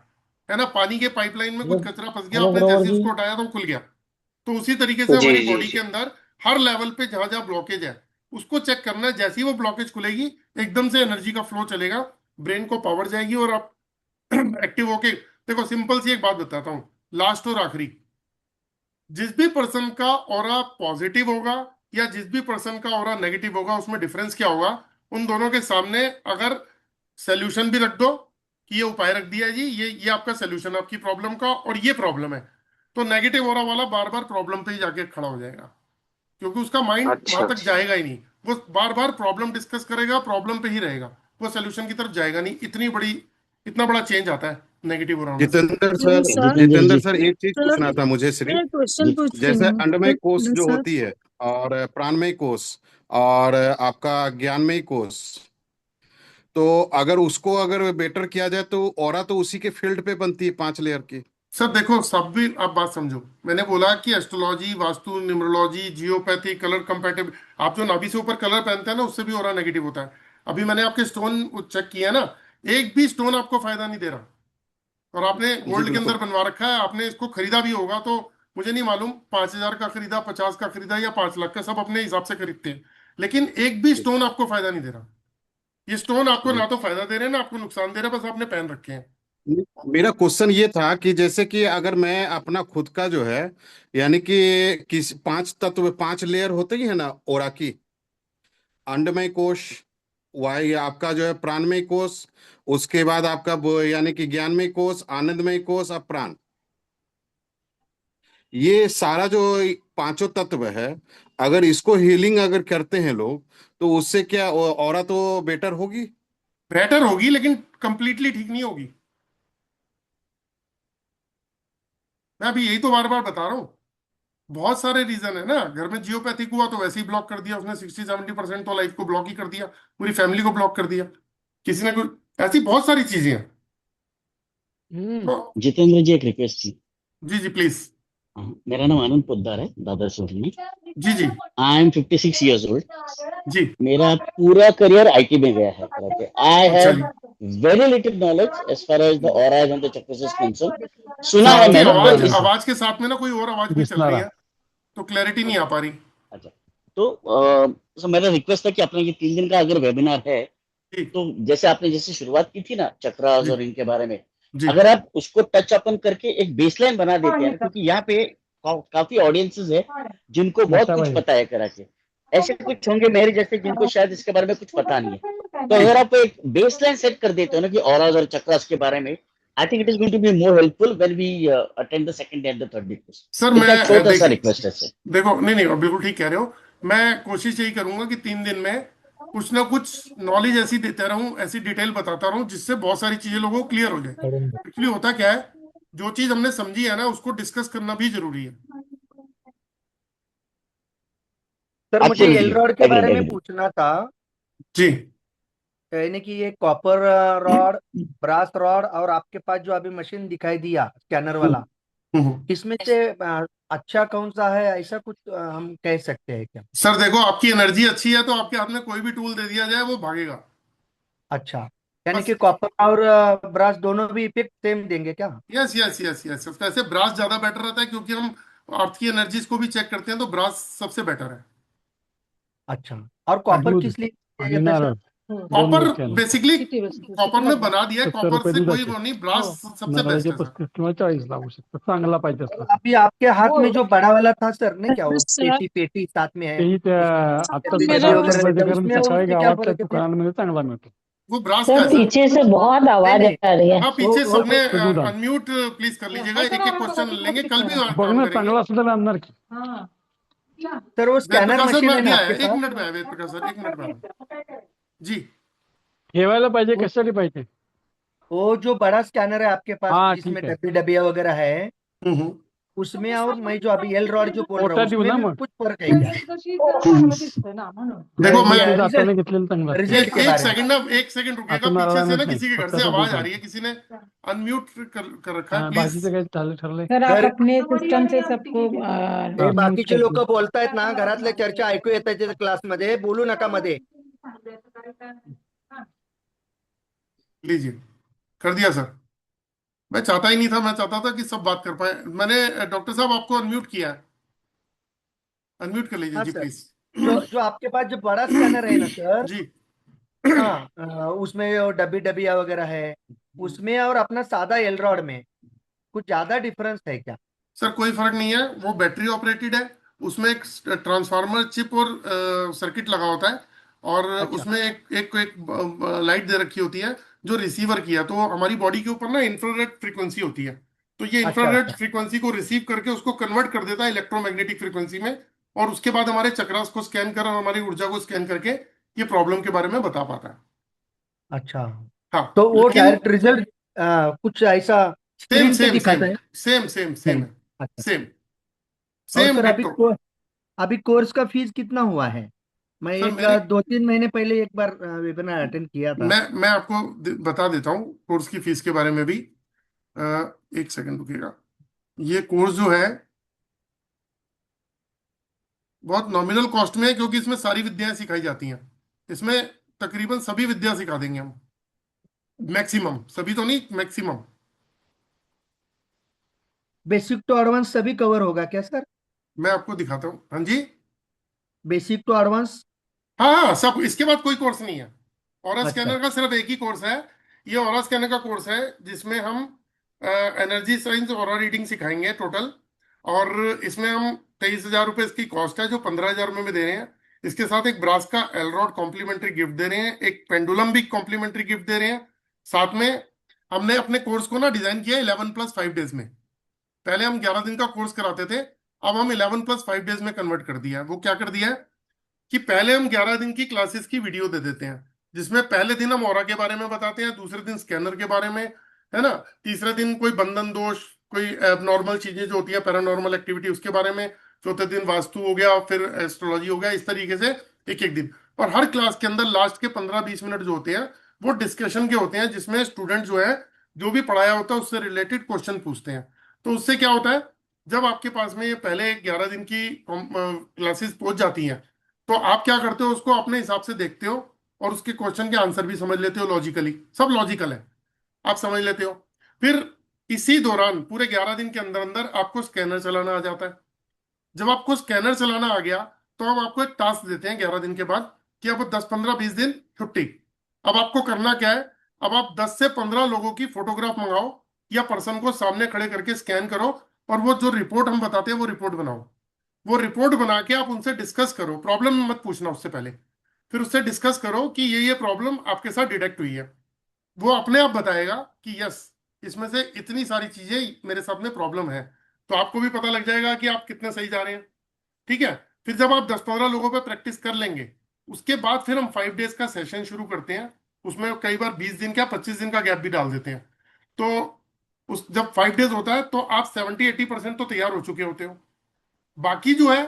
है ना। पानी के पाइपलाइन में हेलो कुछ कचरा फंस गया, हेलो आपने गुरुवर जैसे ही जी। उसको हटाया तो वो खुल गया। तो उसी तरीके से जी हमारी जी बॉडी के जी। अंदर हर लेवल पे जहां जहां ब्लॉकेज है, उसको चेक करना है। जैसे ही वो ब्लॉकेज खुलेगी, एकदम से एनर्जी का फ्लो चलेगा, ब्रेन को पावर जाएगी, और आप एक्टिव होके देखो। सिंपल सी एक बात बताता हूँ, लास्ट और आखिरी, जिस भी पर्सन का ऑरा पॉजिटिव होगा या जिस भी पर्सन का ऑरा नेगेटिव होगा, उसमें डिफरेंस क्या होगा। उन दोनों के सामने अगर सोल्यूशन भी रख दो, कि ये उपाय रख दिया जी, ये आपका सोल्यूशन आपकी प्रॉब्लम का, और ये प्रॉब्लम है, तो नेगेटिव ऑरा वाला बार बार प्रॉब्लम पे ही जाके खड़ा हो जाएगा, क्योंकि उसका माइंड वहां अच्छा तक जाएगा ही नहीं। वो बार बार प्रॉब्लम डिस्कस करेगा, प्रॉब्लम पे ही रहेगा, वो सोल्यूशन की तरफ जाएगा नहीं। इतना बड़ा चेंज आता है नेगेटिव ऑरा में से। जितेंद्र सर, जितेंद्र जितेंद्र जी। सर एक चीज पूछना था मुझे सिर्फ। जी जैसे अंडमय कोश जो होती है, और प्राणमय कोश, और आपका ज्ञानमय कोश, तो अगर उसको अगर बेटर किया जाए तो ऑरा तो उसी के फील्ड पे बनती है 5 लेयर की। सर देखो, सब भी आप बात समझो। मैंने बोला कि astrology, vastu, numerology, geopathy, colour compatible, आप जो नाभि से ऊपर कलर पहनते हैं ना, उससे भी ऑरा नेगेटिव होता है। अभी मैंने आपके स्टोन चेक किया ना, एक भी स्टोन आपको फायदा नहीं दे रहा। और आपने जी गोल्ड के अंदर बिल्कुल। बनवा रखा है, आपने इसको खरीदा भी होगा, तो मुझे नहीं मालूम 5,000 का खरीदा, 50 का खरीदा, या 5 लाख का, सब अपने हिसाब से खरीदते हैं। लेकिन एक भी जी स्टोन आपको फायदा नहीं दे रहा। ये स्टोन आपको ना जी। तो फायदा दे रहे हैं ना आपको नुकसान दे रहे हैं, बस आपने पहन रखे हैं। मेरा क्वेश्चन ये था कि जैसे कि अगर मैं अपना खुद का जो है, यानी कि किस 5 तत्व, 5 लेयर होते ही है ना ओरा की, अंडमय कोश, वायु आपका जो है प्राणमय कोश, उसके बाद आपका यानी कि ज्ञानमय कोश, आनंदमय कोश, और प्राण, ये सारा जो 5 तत्व है, अगर इसको हीलिंग अगर करते हैं लोग, तो उससे क्या औरा तो बेटर होगी? बेटर होगी, लेकिन कंप्लीटली ठीक नहीं होगी। मैं अभी यही तो बार बार बता रहा हूँ। बहुत सारे रीजन है ना, घर में जियोपैथिक हुआ तो वैसे ही ब्लॉक कर दिया उसने, 60-70% तो लाइफ को ब्लॉक ही कर दिया, पूरी फैमिली को ब्लॉक कर दिया। किसी ने कोई, ऐसी बहुत सारी चीजें हैं। तो जितेंद्र जी एक रिक्वेस्ट थी। जी जी प्लीज। मेरा नाम आनंद पोद्दार है, दादर से हूँ। जी जी आई एम 56 ईयर्स ओल्ड। जी। मेरा पूरा करियर आईटी में गया है करके। आई अच्छा हैव जी। Very little knowledge as far as the auras and the chakras is concern. सुना सर है आपकी मैंने आवाज इस आवाज के साथ में ना कोई और आवाज भी चल रही है, तो क्लैरिटी नहीं आ पा रही। अच्छा, तो मेरा रिक्वेस्ट है कि अपना ये 3 दिन का अगर वेबिनार है, जी तो जैसे आपने जैसे शुरुआत की थी ना चक्रास जी और इनके बारे में, जी। अगर आप उसको टच अपन करके एक बेसलाइन बना देते हैं ना, क्योंकि यहाँ पे काफी ऑडियंसेस है जिनको बहुत कुछ पता है करा के। ऐसे कुछ होंगे मेरे जैसे जिनको शायद इसके बारे में कुछ पता नहीं है। तो अगर आप एक बेसलाइन सेट कर देते हो ना कि ऑराज और चक्रास के बारे में, I think it is going to be more helpful when we attend the second and the third day course. Sir इतना एक मैं छोटा सा रिक्वेस्ट है सर। देखो, नहीं नहीं बिल्कुल ठीक कह रहे हो। मैं कोशिश यही करूंगा कि 3 दिन में कुछ ना कुछ नॉलेज ऐसी देता रहूं, ऐसी डिटेल बताता रहूं जिससे बहुत सारी चीजें लोगों को क्लियर हो जाए। एक्चुअली होता क्या है, जो चीज हमने समझी है ना उसको डिस्कस करना भी जरूरी है। सर मुझे एब्सोल्युटली एलरॉड के बारे एग्रीड में एग्रीड। पूछना था, जी यानी कि ये कॉपर रॉड, ब्रास रॉड और आपके पास जो अभी मशीन दिखाई दिया स्कैनर वाला, हम्म। इसमें से अच्छा कौन सा है, ऐसा कुछ हम कह सकते हैं क्या? सर देखो, आपकी एनर्जी अच्छी है तो आपके हाथ में कोई भी टूल दे दिया जाए वो भागेगा। अच्छा, यानी बस। कि कॉपर और ब्रास दोनों भी इफेक्ट सेम देंगे क्या? यस यस यस यस, वैसे ब्रास ज्यादा बेटर रहता है क्योंकि हम अर्थ की एनर्जीज को भी चेक करते हैं, तो ब्रास सबसे बेटर है। अच्छा, और कॉपर किस लिए किया जाता है सर? कॉपर बेसिकली कॉपर ने बना दिया है, कॉपर से कोई वो नहीं, ब्रास सबसे बेस्ट है सर। और अभी आपके हाथ में जो बड़ा वाला था सर ने, क्या वो पेटी पेटी साथ में है, डब्बी डब्बी वगैरह रहता है, उसमें और उसमें क्या फर्क है सर? वो ब्रास का सर है सर। पीछे से बहुत नहीं आवाज नहीं, आ रही है। हाँ पीछे वो सबने तो अनम्यूट प्लीज कर लीजिएगा, एक एक क्वेश्चन लेंगे, कल भी काम करेंगे। सर वो वेद स्कैनर प्रकाश सर मशीन मैं है अभी ना आया, आपके एक पास? मिनट में आया, वेद प्रकाश सर 1 मिनट में आया। जी। वो जो बड़ा स्कैनर है आपके पास जिसमें डब्बी डब्बिया वगैरह है, हम्म। उसमें और मैं जो अभी एल रॉड जो बोल रहा हूँ उसमें भी कुछ फर्क है क्या? देखो मैं रिजल्ट के एक बारे में। सेकंड ना, एक सेकंड रुकिएगा, पीछे से ना किसी के घर से आवाज आ रही है, किसी ने अनम्यूट कर रखा है प्लीज। सर आप घर अपने सिस्टम से सबको हे म्यूट बाकीचे कर लोक दीजिए। बोलतायत ना, घरातले चर्चा ऐकू येतात क्लासमध्ये, बोलू नका मध्ये. लीजिए, कर दिया सर। मैं चाहता ही नहीं था, मैं चाहता था कि सब बात कर पाए। मैंने डॉक्टर साहब आपको अनम्यूट किया है, अनम्यूट कर लीजिए हाँ जी सर, प्लीज। जो जो आपके पास जो बड़ा स्कैनर है ना सर, जी। हाँ उसमें वो डब्बी डब्बिया वगैरह है, उसमें और अपना सादा एल रॉड में कुछ ज्यादा डिफरेंस है क्या? सर कोई फर्क नहीं है, वो बैटरी ऑपरेटेड है, उसमें एक ट्रांसफार्मर चिप और सर्किट लगा होता है, और अच्छा उसमें एक लाइट दे रखी होती है जो रिसीवर की है। तो हमारी बॉडी के ऊपर ना इंफ्रारेड फ्रीक्वेंसी होती है, तो ये अच्छा इंफ्रारेड अच्छा फ्रीक्वेंसी को रिसीव करके उसको कन्वर्ट कर देता है इलेक्ट्रोमैग्नेटिक फ्रीक्वेंसी में, और उसके बाद हमारे चक्रास को स्कैन कर और हमारी ऊर्जा को स्कैन करके ये प्रॉब्लम के बारे में बता पाता है। अच्छा, हाँ तो वो लेकिन डायरेक्ट रिजल्ट कुछ ऐसा सेम स्क्रीन पे सेम सेम दिखाता है? सेम सेम सेम नहीं, है, अच्छा। सेम और सेम सर डिट्टो। अभी कोर्स का फीस कितना हुआ है? मैं सर एक मेरी 2-3 महीने पहले एक बार वेबिनार अटेंड किया था। मैं आपको बता देता हूँ कोर्स की फीस के बारे में भी। अ, एक सेकंड रुकिएगा। ये कोर्स जो है बहुत नॉमिनल कॉस्ट में है, क्योंकि इसमें सारी विद्याएं सिखाई जाती हैं। इसमें तकरीबन सभी विद्या सिखा देंगे हम, मैक्सिमम, सभी तो नहीं, मैक्सिमम। बेसिक टू एडवांस सभी कवर होगा क्या सर? मैं आपको दिखाता हूँ, हाँ जी। Basic to advance? हाँ हाँ सब, इसके बाद कोई कोर्स नहीं है। ऑरा अच्छा स्कैनर का सिर्फ एक ही कोर्स है। ये ऑरा स्कैनर का कोर्स है जिसमें हम एनर्जी साइंस ऑरा रीडिंग सिखाएंगे टोटल। और इसमें हम 23,000 रुपये इसकी कॉस्ट है, जो 15,000 रुपये में दे रहे हैं। इसके साथ एक ब्रास का एलरॉड कॉम्प्लीमेंट्री गिफ्ट दे रहे हैं, एक पेंडुलम भी कॉम्प्लीमेंट्री गिफ्ट दे रहे हैं साथ में। हमने अपने कोर्स को ना डिजाइन किया 11+5 डेज में। पहले हम 11 दिन का कोर्स कराते थे, अब हम 11+5 डेज में कन्वर्ट कर दिया है। वो क्या कर दिया है कि पहले हम 11 दिन की क्लासेस की वीडियो दे देते हैं, जिसमें पहले दिन हम ऑरा के बारे में बताते हैं, दूसरे दिन स्कैनर के बारे में, है ना, तीसरे दिन कोई बंधन दोष, कोई एबनॉर्मल चीजें जो होती है, पैरानॉर्मल एक्टिविटी, उसके बारे में, चौथे दिन वास्तु हो गया, फिर एस्ट्रोलॉजी हो गया, इस तरीके से एक एक दिन। और हर क्लास के अंदर लास्ट के 15-20 मिनट जो होते हैं वो डिस्कशन के होते हैं, जिसमें स्टूडेंट जो है जो भी पढ़ाया होता है उससे रिलेटेड क्वेश्चन पूछते हैं। तो उससे क्या होता है, जब आपके पास में ये पहले 11 दिन की क्लासेस पहुंच जाती हैं, तो आप क्या करते हो, उसको अपने हिसाब से देखते हो और उसके क्वेश्चन के आंसर भी समझ लेते हो, लॉजिकली सब लॉजिकल है, आप समझ लेते हो। फिर इसी दौरान पूरे 11 दिन के अंदर अंदर आपको स्कैनर चलाना आ जाता है। जब आपको स्कैनर चलाना आ गया, तो हम आपको एक टास्क देते हैं 11 दिन के बाद कि अब 10 15 20 दिन छुट्टी। अब आपको करना क्या है, अब आप 10 से 15 लोगों की फोटोग्राफ मंगाओ या पर्सन को सामने खड़े करके स्कैन करो, और वो जो रिपोर्ट हम बताते हैं वो रिपोर्ट बनाओ। वो रिपोर्ट बना के आप उनसे डिस्कस करो, प्रॉब्लम मत पूछना उससे पहले, फिर उससे डिस्कस करो कि ये प्रॉब्लम आपके साथ डिटेक्ट हुई है। वो अपने आप बताएगा कि यस, इसमें से इतनी सारी चीजें मेरे साथ में प्रॉब्लम है, तो आपको भी पता लग जाएगा कि आप कितने सही जा रहे हैं। ठीक है। फिर जब आप 10 15 लोगों पे प्रैक्टिस कर लेंगे, उसके बाद फिर हम 5 डेज का सेशन शुरू करते हैं। उसमें कई बार 20 दिन का 25 दिन का गैप भी डाल देते हैं। तो उस जब 5 डेज होता है, तो आप 70 80% तो तैयार हो चुके होते हो। बाकी जो है,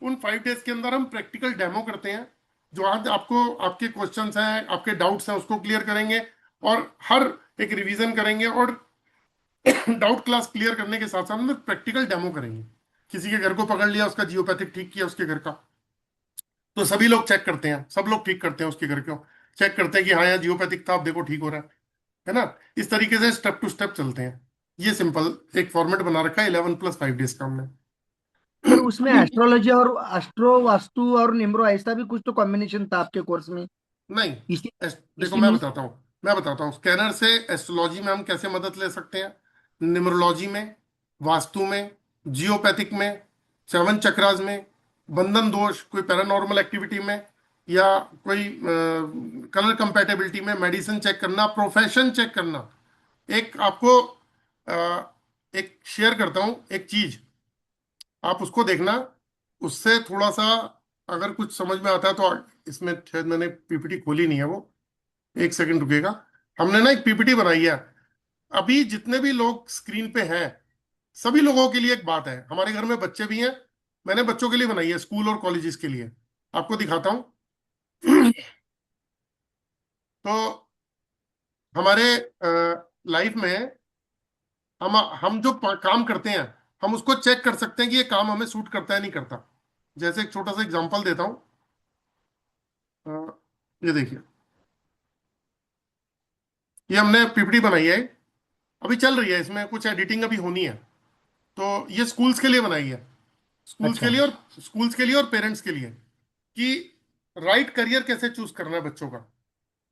उन 5 डेज के अंदर हम प्रैक्टिकल डेमो करते हैं, जो आज आपको आपके क्वेश्चंस हैं, आपके डाउट्स हैं, उसको क्लियर करेंगे, और हर एक रिवीजन करेंगे, और डाउट क्लास क्लियर करने के साथ साथ में प्रैक्टिकल डेमो करेंगे। किसी के घर को पकड़ लिया, उसका जियोपैथिक ठीक किया उसके घर का, तो सभी लोग चेक करते हैं, सब लोग ठीक करते हैं उसके घर को, चेक करते हैं कि हाँ यार जियोपैथिक था, अब देखो ठीक हो रहा है ना। इस तरीके से स्टेप टू स्टेप चलते हैं। ये सिंपल एक फॉर्मेट बना रखा है 11 + 5 डेज का हमने। सर उसमें एस्ट्रोलॉजी और एस्ट्रो वास्तु और निम्रो ऐसा भी कुछ तो कॉम्बिनेशन था आपके कोर्स में? नहीं, इसी देखो इसी मैं में बताता हूँ, स्कैनर से एस्ट्रोलॉजी में हम कैसे मदद ले सकते हैं, न्यूमरोलॉजी में, वास्तु में, जियोपैथिक में, 7 चक्रास में, बंधन दोष, कोई पैरानॉर्मल एक्टिविटी में, या कोई कलर कंपैटिबिलिटी में, मेडिसिन चेक करना, प्रोफेशन चेक करना। एक आपको एक शेयर करता हूँ एक चीज, आप उसको देखना, उससे थोड़ा सा अगर कुछ समझ में आता है तो। इसमें शायद मैंने पीपीटी खोली नहीं है, वो एक सेकंड रुकेगा। हमने ना एक पीपीटी बनाई है। अभी जितने भी लोग स्क्रीन पे हैं, सभी लोगों के लिए एक बात है, हमारे घर में बच्चे भी हैं, मैंने बच्चों के लिए बनाई है, स्कूल और कॉलेजेस के लिए। आपको दिखाता हूँ। तो हमारे लाइफ में हम जो काम करते हैं, हम उसको चेक कर सकते हैं कि ये काम हमें सूट करता है नहीं करता। जैसे एक छोटा सा एग्जांपल देता हूँ। ये देखिए, ये हमने पीपीटी बनाई है, अभी चल रही है, इसमें कुछ एडिटिंग अभी होनी है। तो ये स्कूल्स के लिए बनाई है, अच्छा स्कूल्स के लिए और पेरेंट्स के लिए, कि राइट करियर कैसे चूज करना है बच्चों का,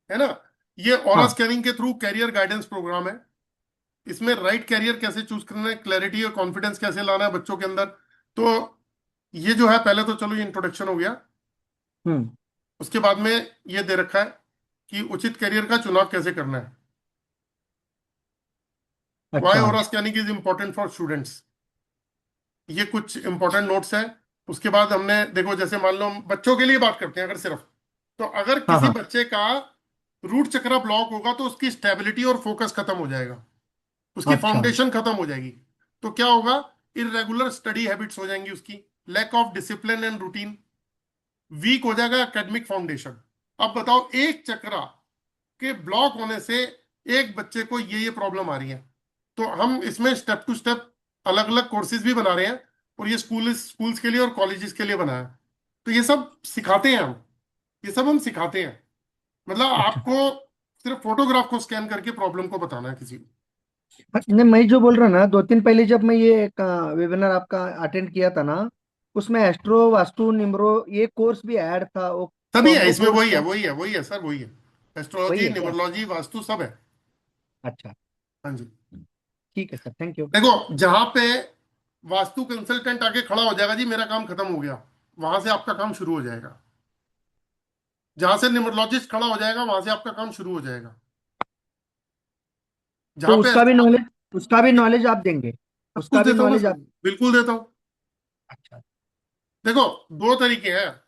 है ना। ये ऑरा हाँ स्कैनिंग के थ्रू कैरियर गाइडेंस प्रोग्राम है। इसमें राइट कैरियर कैसे चूज करना है, क्लैरिटी और कॉन्फिडेंस कैसे लाना है बच्चों के अंदर। तो ये जो है, पहले तो चलो ये इंट्रोडक्शन हो गया। हम्म उसके बाद में ये दे रखा है कि उचित करियर का चुनाव कैसे करना है। वाई अच्छा aura scanning is important for students, ये कुछ इंपॉर्टेंट नोट्स हैं। उसके बाद हमने देखो, जैसे मान लो हम बच्चों के लिए बात करते हैं अगर सिर्फ, तो अगर हाँ किसी हाँ बच्चे का रूट चक्र ब्लॉक होगा, तो उसकी स्टेबिलिटी और फोकस खत्म हो जाएगा, उसकी अच्छा फाउंडेशन खत्म हो जाएगी। तो क्या होगा, इरेगुलर स्टडी हैबिट्स हो जाएंगी उसकी, lack of discipline and routine, weak हो जाएगा एकेडमिक फाउंडेशन। अब बताओ, एक चक्रा के ब्लॉक होने से एक बच्चे को ये प्रॉब्लम आ रही है। तो हम इसमें स्टेप टू स्टेप अलग अलग कोर्सेज भी बना रहे हैं, और ये स्कूल्स के लिए और कॉलेजेस के लिए बनाया है। तो ये सब सिखाते हैं हम, ये सब हम सिखाते हैं। मतलब अच्छा। आपको सिर्फ फोटोग्राफ को स्कैन करके प्रॉब्लम को बताना है किसी को। नहीं मैं जो बोल रहा ना, 2 दिन पहले जब मैं ये वेबिनार आपका अटेंड किया था ना, उसमें एस्ट्रो वास्तु निम्रो ये कोर्स भी ऐड था, वो सभी है कॉम्बो इसमें, कोर्स वही है था। वही है वही है सर, वही है। वही एस्ट्रोलॉजी, है क्या? न्यूमरोलॉजी, वास्तु सब है। अच्छा हाँ जी। ठीक है सर, थैंक यू। देखो, जहां पे वास्तु कंसल्टेंट आके खड़ा हो जाएगा, जी मेरा काम खत्म हो गया, वहां से आपका काम शुरू हो जाएगा। जहां से न्यूमरोलॉजिस्ट खड़ा हो जाएगा, वहां से आपका काम शुरू हो जाएगा। तो जहां पे उसका भी नॉलेज आप देंगे? सब कुछ उसका भी देता हूँ मैं नॉलेज सर, आप? बिल्कुल देता हूँ। अच्छा देखो, दो तरीके हैं।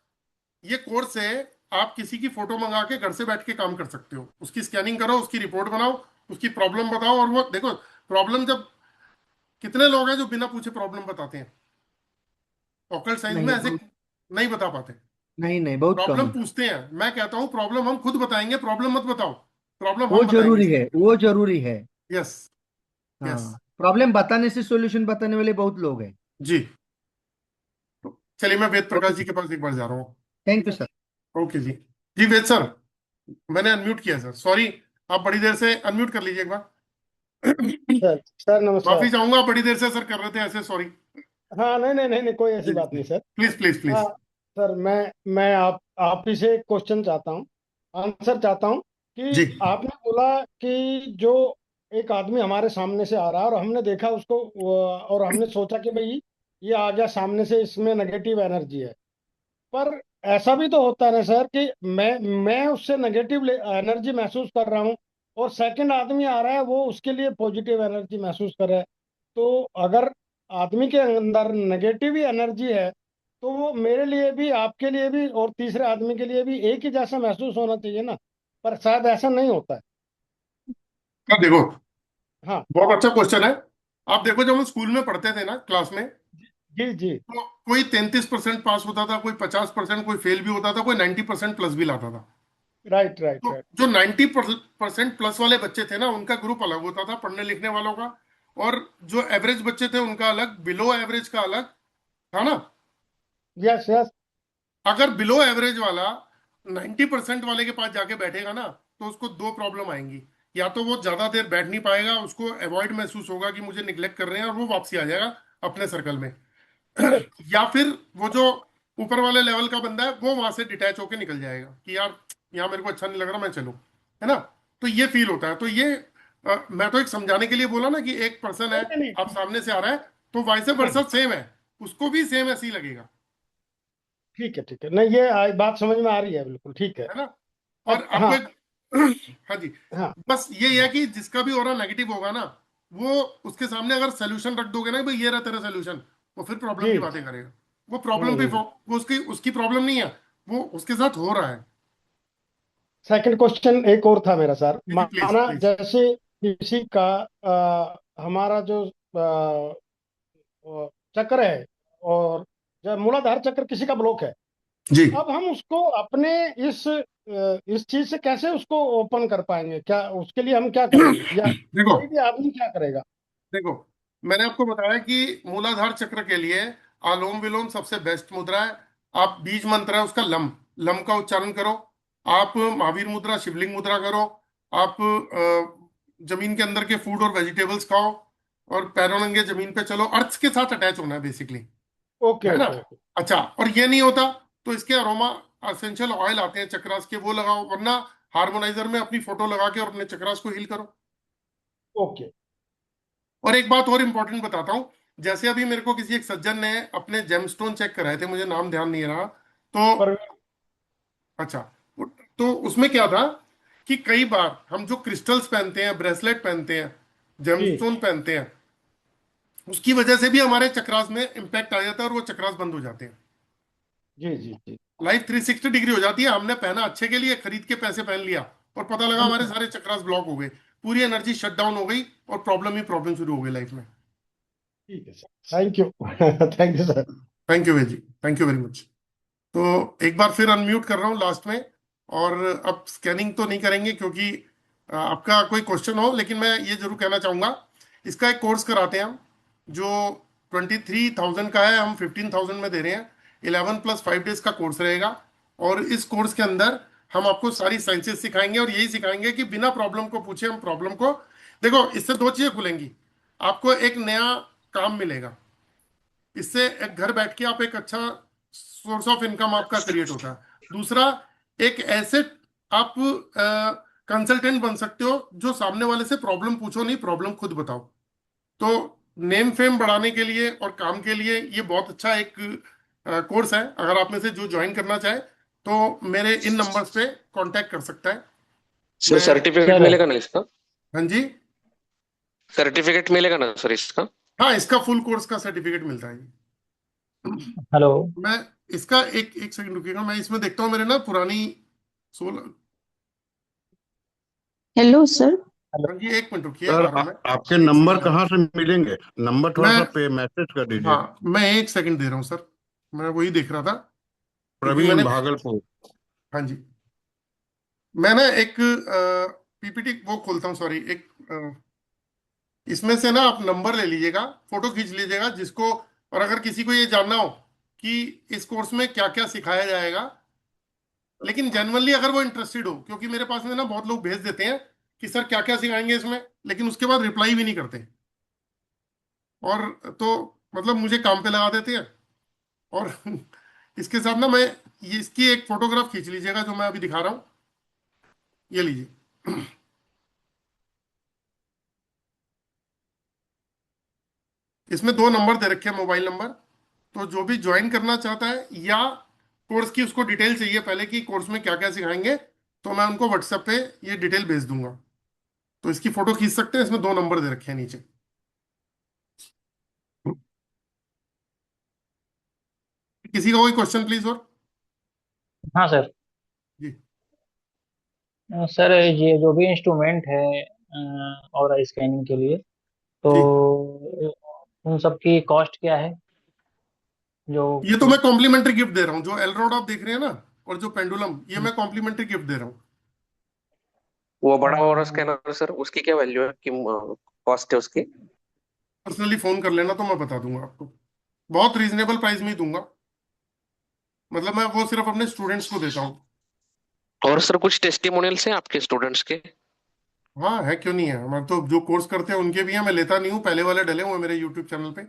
ये कोर्स से आप किसी की फोटो मंगा के घर से बैठ के काम कर सकते हो, उसकी स्कैनिंग करो, उसकी रिपोर्ट बनाओ, उसकी प्रॉब्लम बताओ, और वो देखो प्रॉब्लम जब, कितने लोग हैं जो बिना पूछे प्रॉब्लम बताते हैं, ऑकल्ट साइंस नहीं में ऐसे नहीं बता पाते। नहीं नहीं, बहुत कम प्रॉब्लम है। पूछते हैं, मैं कहता हूं प्रॉब्लम हम खुद बताएंगे, प्रॉब्लम मत बताओ, प्रॉब्लम वो हम बताएंगे। जरूरी है, वो जरूरी है। यस। यस। हाँ प्रॉब्लम बताने से सॉल्यूशन बताने वाले बहुत लोग हैं। जी। तो चलिए मैं वेद प्रकाश जी के पास एक बार जा रहा हूँ। Thank you sir. ओके जी। जी वेद सर, मैंने अनम्यूट किया सर, सॉरी। आप बड़ी देर से अनम्यूट कर लीजिए एक बार। सर सर नमस्कार। माफी चाहूंगा, आप बड़ी देर से सर कर रहे थे ऐसे, सॉरी। हाँ नहीं नहीं नहीं नहीं, कोई ऐसी बात नहीं सर। प्लीज प्लीज हाँ प्लीज। सर, मैं आप ही से क्वेश्चन चाहता हूँ, आंसर चाहता हूँ जी कि आपने बोला कि जो एक आदमी हमारे सामने से आ रहा है और हमने देखा उसको और हमने सोचा कि भाई ये आ गया सामने से, इसमें नेगेटिव एनर्जी है। पर ऐसा भी तो होता है ना सर कि मैं उससे नेगेटिव एनर्जी महसूस कर रहा हूँ और सेकंड आदमी आ रहा है वो उसके लिए पॉजिटिव एनर्जी महसूस कर रहा है। तो अगर आदमी के अंदर नेगेटिव ही एनर्जी है तो वो मेरे लिए भी, आपके लिए भी और तीसरे आदमी के लिए भी एक ही जैसा महसूस होना चाहिए ना। पर शायद ऐसा नहीं होता है। अब देखो, हाँ बहुत अच्छा क्वेश्चन है। आप देखो, जब हम स्कूल में पढ़ते थे ना क्लास में, जी जी। तो कोई 33% पास होता था, कोई 50%, कोई फेल भी होता था, कोई 90% प्लस भी लाता था। राइट राइट तो राइट। जो 90% प्लस वाले बच्चे थे ना, उनका ग्रुप अलग होता था पढ़ने लिखने वालों का। और जो एवरेज बच्चे थे उनका अलग, बिलो एवरेज का अलग था ना। Yes yes. अगर बिलो एवरेज वाला 90% वाले के पास जाके बैठेगा ना, तो उसको दो प्रॉब्लम आएंगी। या तो वो ज्यादा देर बैठ नहीं पाएगा, उसको अवॉइड महसूस होगा कि मुझे निग्लेक्ट कर रहे हैं, और वो वापसी आ जाएगा अपने सर्कल में। या फिर वो जो ऊपर वाले लेवल का बंदा है, वो वहां से डिटैच होके निकल जाएगा कि यार यहाँ मेरे को अच्छा नहीं लग रहा, मैं चलूं, है ना। तो ये फील होता है। तो ये मैं तो एक समझाने के लिए बोला ना कि एक पर्सन है, नहीं नहीं आप सामने से आ रहा है, तो वाइस वर्सा सेम है, उसको भी सेम ऐसे ही लगेगा, ठीक है, नहीं ये बात समझ में आ रही है, बिल्कुल ठीक है। है ना। और आपको हाँ एक हाँ जी, हाँ बस ये है कि जिसका भी ऑरा नेगेटिव होगा ना, वो उसके सामने अगर सोल्यूशन रख दोगे ना, भाई ये रहा तेरा सोल्यूशन, वो फिर प्रॉब्लम की जी। बातें करेगा। वो प्रॉब्लम पे हम्म। वो उसकी उसकी प्रॉब्लम नहीं है, वो उसके साथ हो रहा है। सेकंड क्वेश्चन एक और था मेरा सर। जी प्लीज माना प्लीज। जैसे किसी का हमारा जो चक्र है और जब मूलाधार चक्र किसी का ब्लॉक है, जी अब हम उसको अपने इस चीज से कैसे उसको ओपन कर पाएंगे? क्या उसके लिए हम क्या करेंगे, या देखो कोई भी आदमी क्या करेगा? देखो, मैंने आपको बताया कि मूलाधार चक्र के लिए आलोम विलोम सबसे बेस्ट मुद्रा है। आप बीज मंत्र है उसका लम, लम का उच्चारण करो। आप महावीर मुद्रा, शिवलिंग मुद्रा करो। आप जमीन के अंदर के फूड और वेजिटेबल्स खाओ, और पैरों नंगे जमीन पे चलो, अर्थ के साथ अटैच होना है बेसिकली, ओके है ना। Okay okay. अच्छा, और ये नहीं होता तो इसके अरोमा एसेंशियल ऑयल आते हैं चक्रास के, वो लगाओ, वरना हार्मोनाइजर में अपनी फोटो लगा के और अपने चक्रास को हील करो। ओके। और एक बात और इंपॉर्टेंट बताता हूं, जैसे अभी मेरे को किसी एक सज्जन ने अपने जेमस्टोन चेक कराए थे, मुझे नाम ध्यान नहीं रहा, तो पर अच्छा, तो उसमें क्या था कि कई बार हम जो क्रिस्टल्स पहनते हैं, ब्रेसलेट पहनते हैं, जी जेमस्टोन पहनते हैं, उसकी वजह से भी हमारे चक्रास में इम्पैक्ट आ जाता है और वो चक्रास बंद हो जाते हैं। जी जी जी। लाइफ 360 डिग्री हो जाती है। हमने पहना अच्छे के लिए, खरीद के पैसे पहन लिया, और पता लगा हमारे सारे चक्रास ब्लॉक हो गए, पूरी एनर्जी शट डाउन हो गई, और प्रॉब्लम ही प्रॉब्लम शुरू हो गई लाइफ में। ठीक है sir, thank you. Thank you sir. Thank you जी, थैंक यू वेरी मच। तो एक बार फिर अनम्यूट कर रहा हूँ लास्ट में। और अब स्कैनिंग तो नहीं करेंगे क्योंकि आपका कोई क्वेश्चन हो, लेकिन मैं ये जरूर कहना चाहूंगा, इसका एक कोर्स कराते हैं हम, जो 23,000 का है, हम 15,000 में दे रहे हैं। 11+5 डेज का कोर्स रहेगा, और इस कोर्स के अंदर हम आपको सारी साइंसेस सिखाएंगे, और यही सिखाएंगे कि बिना प्रॉब्लम को पूछे हम प्रॉब्लम को, देखो इससे दो चीजें खुलेंगी। आपको एक नया काम मिलेगा, इससे एक घर बैठ के आप एक अच्छा सोर्स ऑफ इनकम आपका क्रिएट होता है। दूसरा, एक ऐसे आप कंसल्टेंट बन सकते हो, जो सामने वाले से प्रॉब्लम पूछो नहीं, प्रॉब्लम खुद बताओ। तो नेम फेम बढ़ाने के लिए और काम के लिए ये बहुत अच्छा एक कोर्स है। अगर आप में से जो ज्वाइन करना चाहे, तो मेरे इन नंबर्स पे कांटेक्ट कर सकता है। सर मैं सर्टिफिकेट मिलेगा ना इसका? हाँ जी, सर्टिफिकेट मिलेगा ना सर इसका? हाँ, इसका फुल कोर्स का सर्टिफिकेट मिलता है जी। हेलो। मैं इसका एक एक सेकंड रुकिएगा, मैं इसमें देखता हूँ मेरे ना पुरानी 16। Hello sir. हाँ जी, एक मिनट रुकिए, सर आ रहा हूँ मैं। आपके एक नंबर सेकंड, कहाँ से मिलेंगे? नंबर थोड़ा सा मैं पे मैसेज कर दीजिए। हाँ, मैं एक सेकंड दे रहा हूँ सर, मैं वही देख रहा था, क्योंकि प्रवीण मैंने, भागलपुर। हाँ जी, मैं ना एक पीपीटी वो खोलता हूँ, सॉरी, एक इसमें से ना आप नंबर ले लीजिएगा, फोटो खींच लीजिएगा जिसको, और अगर किसी को ये जानना हो कि इस कोर्स में क्या क्या सिखाया जाएगा, लेकिन जनरली अगर वो इंटरेस्टेड हो, क्योंकि मेरे पास में ना बहुत लोग भेज देते हैं कि सर क्या क्या सिखाएंगे इसमें, लेकिन उसके बाद रिप्लाई भी नहीं करते, और तो मतलब मुझे काम पे लगा देते हैं। और इसके साथ ना मैं ये इसकी एक फोटोग्राफ खींच लीजिएगा जो मैं अभी दिखा रहा हूँ, ये लीजिए। इसमें 2 नंबर दे रखे हैं, मोबाइल नंबर। तो जो भी ज्वाइन करना चाहता है या कोर्स की उसको डिटेल चाहिए पहले कि कोर्स में क्या क्या सिखाएंगे, तो मैं उनको व्हाट्सएप पे ये डिटेल भेज दूंगा। तो इसकी फोटो खींच सकते हैं, इसमें 2 नंबर दे रखे हैं नीचे। किसी का कोई क्वेश्चन प्लीज? और हाँ सर। जी सर ये जो भी इंस्ट्रूमेंट है और आई स्कैनिंग के लिए, तो जी, उन सब की कॉस्ट क्या है? जो ये तो मैं कॉम्प्लीमेंट्री गिफ्ट दे रहा हूँ। जो एलरोड आप देख रहे हैं ना, और जो पेंडुलम, ये मैं कॉम्प्लीमेंट्री गिफ्ट दे रहा हूँ। वो बड़ा और स्कैनर सर, उसकी क्या वैल्यू है, कि कॉस्ट है उसकी? पर्सनली फोन कर लेना तो मैं बता दूंगा आपको, बहुत रीजनेबल प्राइस में ही दूंगा। मतलब मैं वो सिर्फ अपने स्टूडेंट्स को देता हूँ। और सर कुछ टेस्टिमोनियल्स हैं आपके स्टूडेंट्स के? हाँ है, क्यों नहीं है, मैं तो जो कोर्स करते हैं उनके भी हैं, मैं लेता नहीं हूँ, पहले वाले डले हुए हैं मेरे यूट्यूब चैनल पे।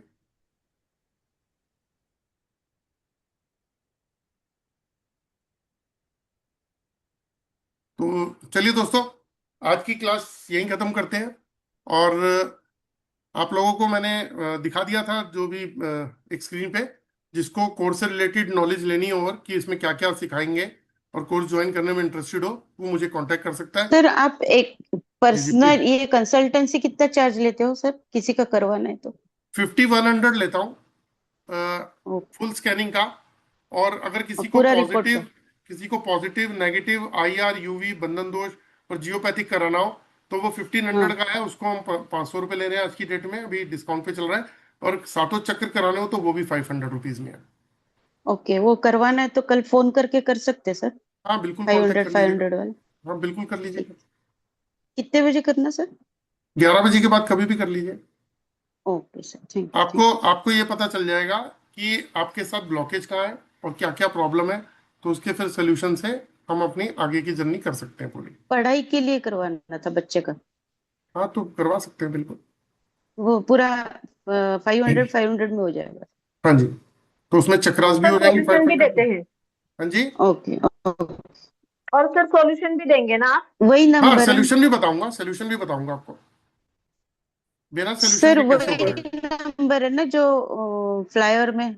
तो चलिए दोस्तों, आज की क्लास यहीं खत्म करते हैं। और आप लोगों को मैंने दिखा दिया था जो भी एक स्क्रीन पे, जिसको कोर्स से रिलेटेड नॉलेज लेनी हो और कि इसमें क्या क्या सिखाएंगे और कोर्स ज्वाइन करने में इंटरेस्टेड हो, वो मुझे कांटेक्ट कर सकता है। सर आप एक जी जी पर्सनल प्लीज। ये कंसल्टेंसी कितना चार्ज लेते हो सर, किसी का करवाना है तो? 50-100 लेता हूँ ओके। फुल स्कैनिंग का। और अगर और पूरा रिपोर्ट का? किसी को पॉजिटिव, नेगेटिव, IR, UV, बंधन दोष और जियोपैथिक कराना हो, तो वो 1500 हाँ। का है, उसको हम 500 रुपये ले रहे हैं आज की डेट में, अभी डिस्काउंट पे चल रहा है। और सातों चक्कर कराने हो तो वो भी 500 रुपीज में है। ओके, वो करवाना है तो कल फोन करके कर सकते सर? हाँ बिल्कुल, कांटेक्ट 500 कर लीजिएगा। 500 वाले? हाँ बिल्कुल कर लीजिएगा। ठीक। कितने बजे करना सर? 11 बजे के बाद कभी भी कर लीजिए। ओके सर, थैंक यू आपको आपको ये पता चल जाएगा कि आपके साथ ब्लॉकेज कहाँ है और क्या क्या प्रॉब्लम है, तो उसके फिर सोल्यूशन से हम अपनी आगे की जर्नी कर सकते हैं पूरी। पढ़ाई के लिए करवाना था बच्चे का। हाँ तो करवा सकते हैं बिल्कुल। वो पूरा 500 में हो जाएगा? हाँ जी, तो उसमें चक्रास भी सर हो जाएंगे सॉल्यूशन भी 500 देते में। हैं? हाँ जी। ओके। और सर सॉल्यूशन भी देंगे ना आप? वही हाँ नंबर है सोल्यूशन भी बताऊंगा, सोल्यूशन भी बताऊंगा आपको। बिना सोल्यूशन सर, के कैसे हो वही पाएगा? नंबर है ना जो फ्लायर में?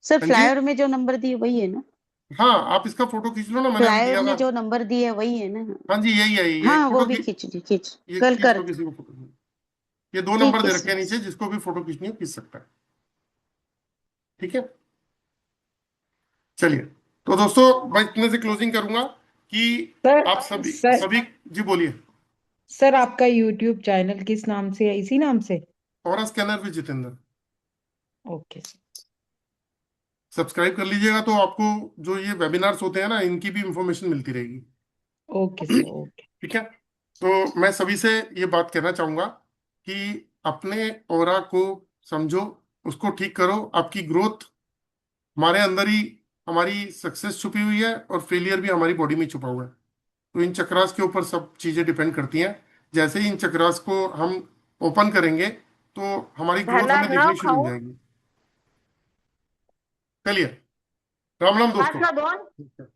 सर हाँ जी। फ्लायर में जो नंबर दिए वही है ना? हाँ आप इसका फोटो खींच लो ना, मैंने अभी फ्लायर दिया था। में जो नंबर दिए वही है ना? हाँ जी यही है, ये हाँ, वो फोटो भी की, खींच दी, खींच ये कल खींच कर। लो किसी को फोटो। ये 2 नंबर ठीक है दे रखे सर। हैं नीचे, जिसको भी फोटो खींचनी हो खींच सकता है। ठीक है, चलिए। तो दोस्तों मैं इतने से क्लोजिंग करूंगा कि सर आप सभी सर सभी जी बोलिए। सर आपका यूट्यूब चैनल किस नाम से है? इसी नाम से? और स्कैनर भी जितेंद्र, ओके सर। सब्सक्राइब कर लीजिएगा तो आपको जो ये वेबिनार्स होते हैं ना, इनकी भी इंफॉर्मेशन मिलती रहेगी। Okay sir, okay. ठीक है, तो मैं सभी से ये बात कहना चाहूंगा कि अपने ऑरा को समझो, उसको ठीक करो। आपकी ग्रोथ हमारे अंदर ही, हमारी सक्सेस छुपी हुई है और फेलियर भी हमारी बॉडी में छुपा हुआ है। तो इन चक्रास के ऊपर सब चीजें डिपेंड करती हैं। जैसे ही इन चक्रास को हम ओपन करेंगे तो हमारी ग्रोथ धना हमें न दिखनी शुरू हो खाऊं, जाएगी। चलिए, राम राम हाथ दोस्तों। ला दोन।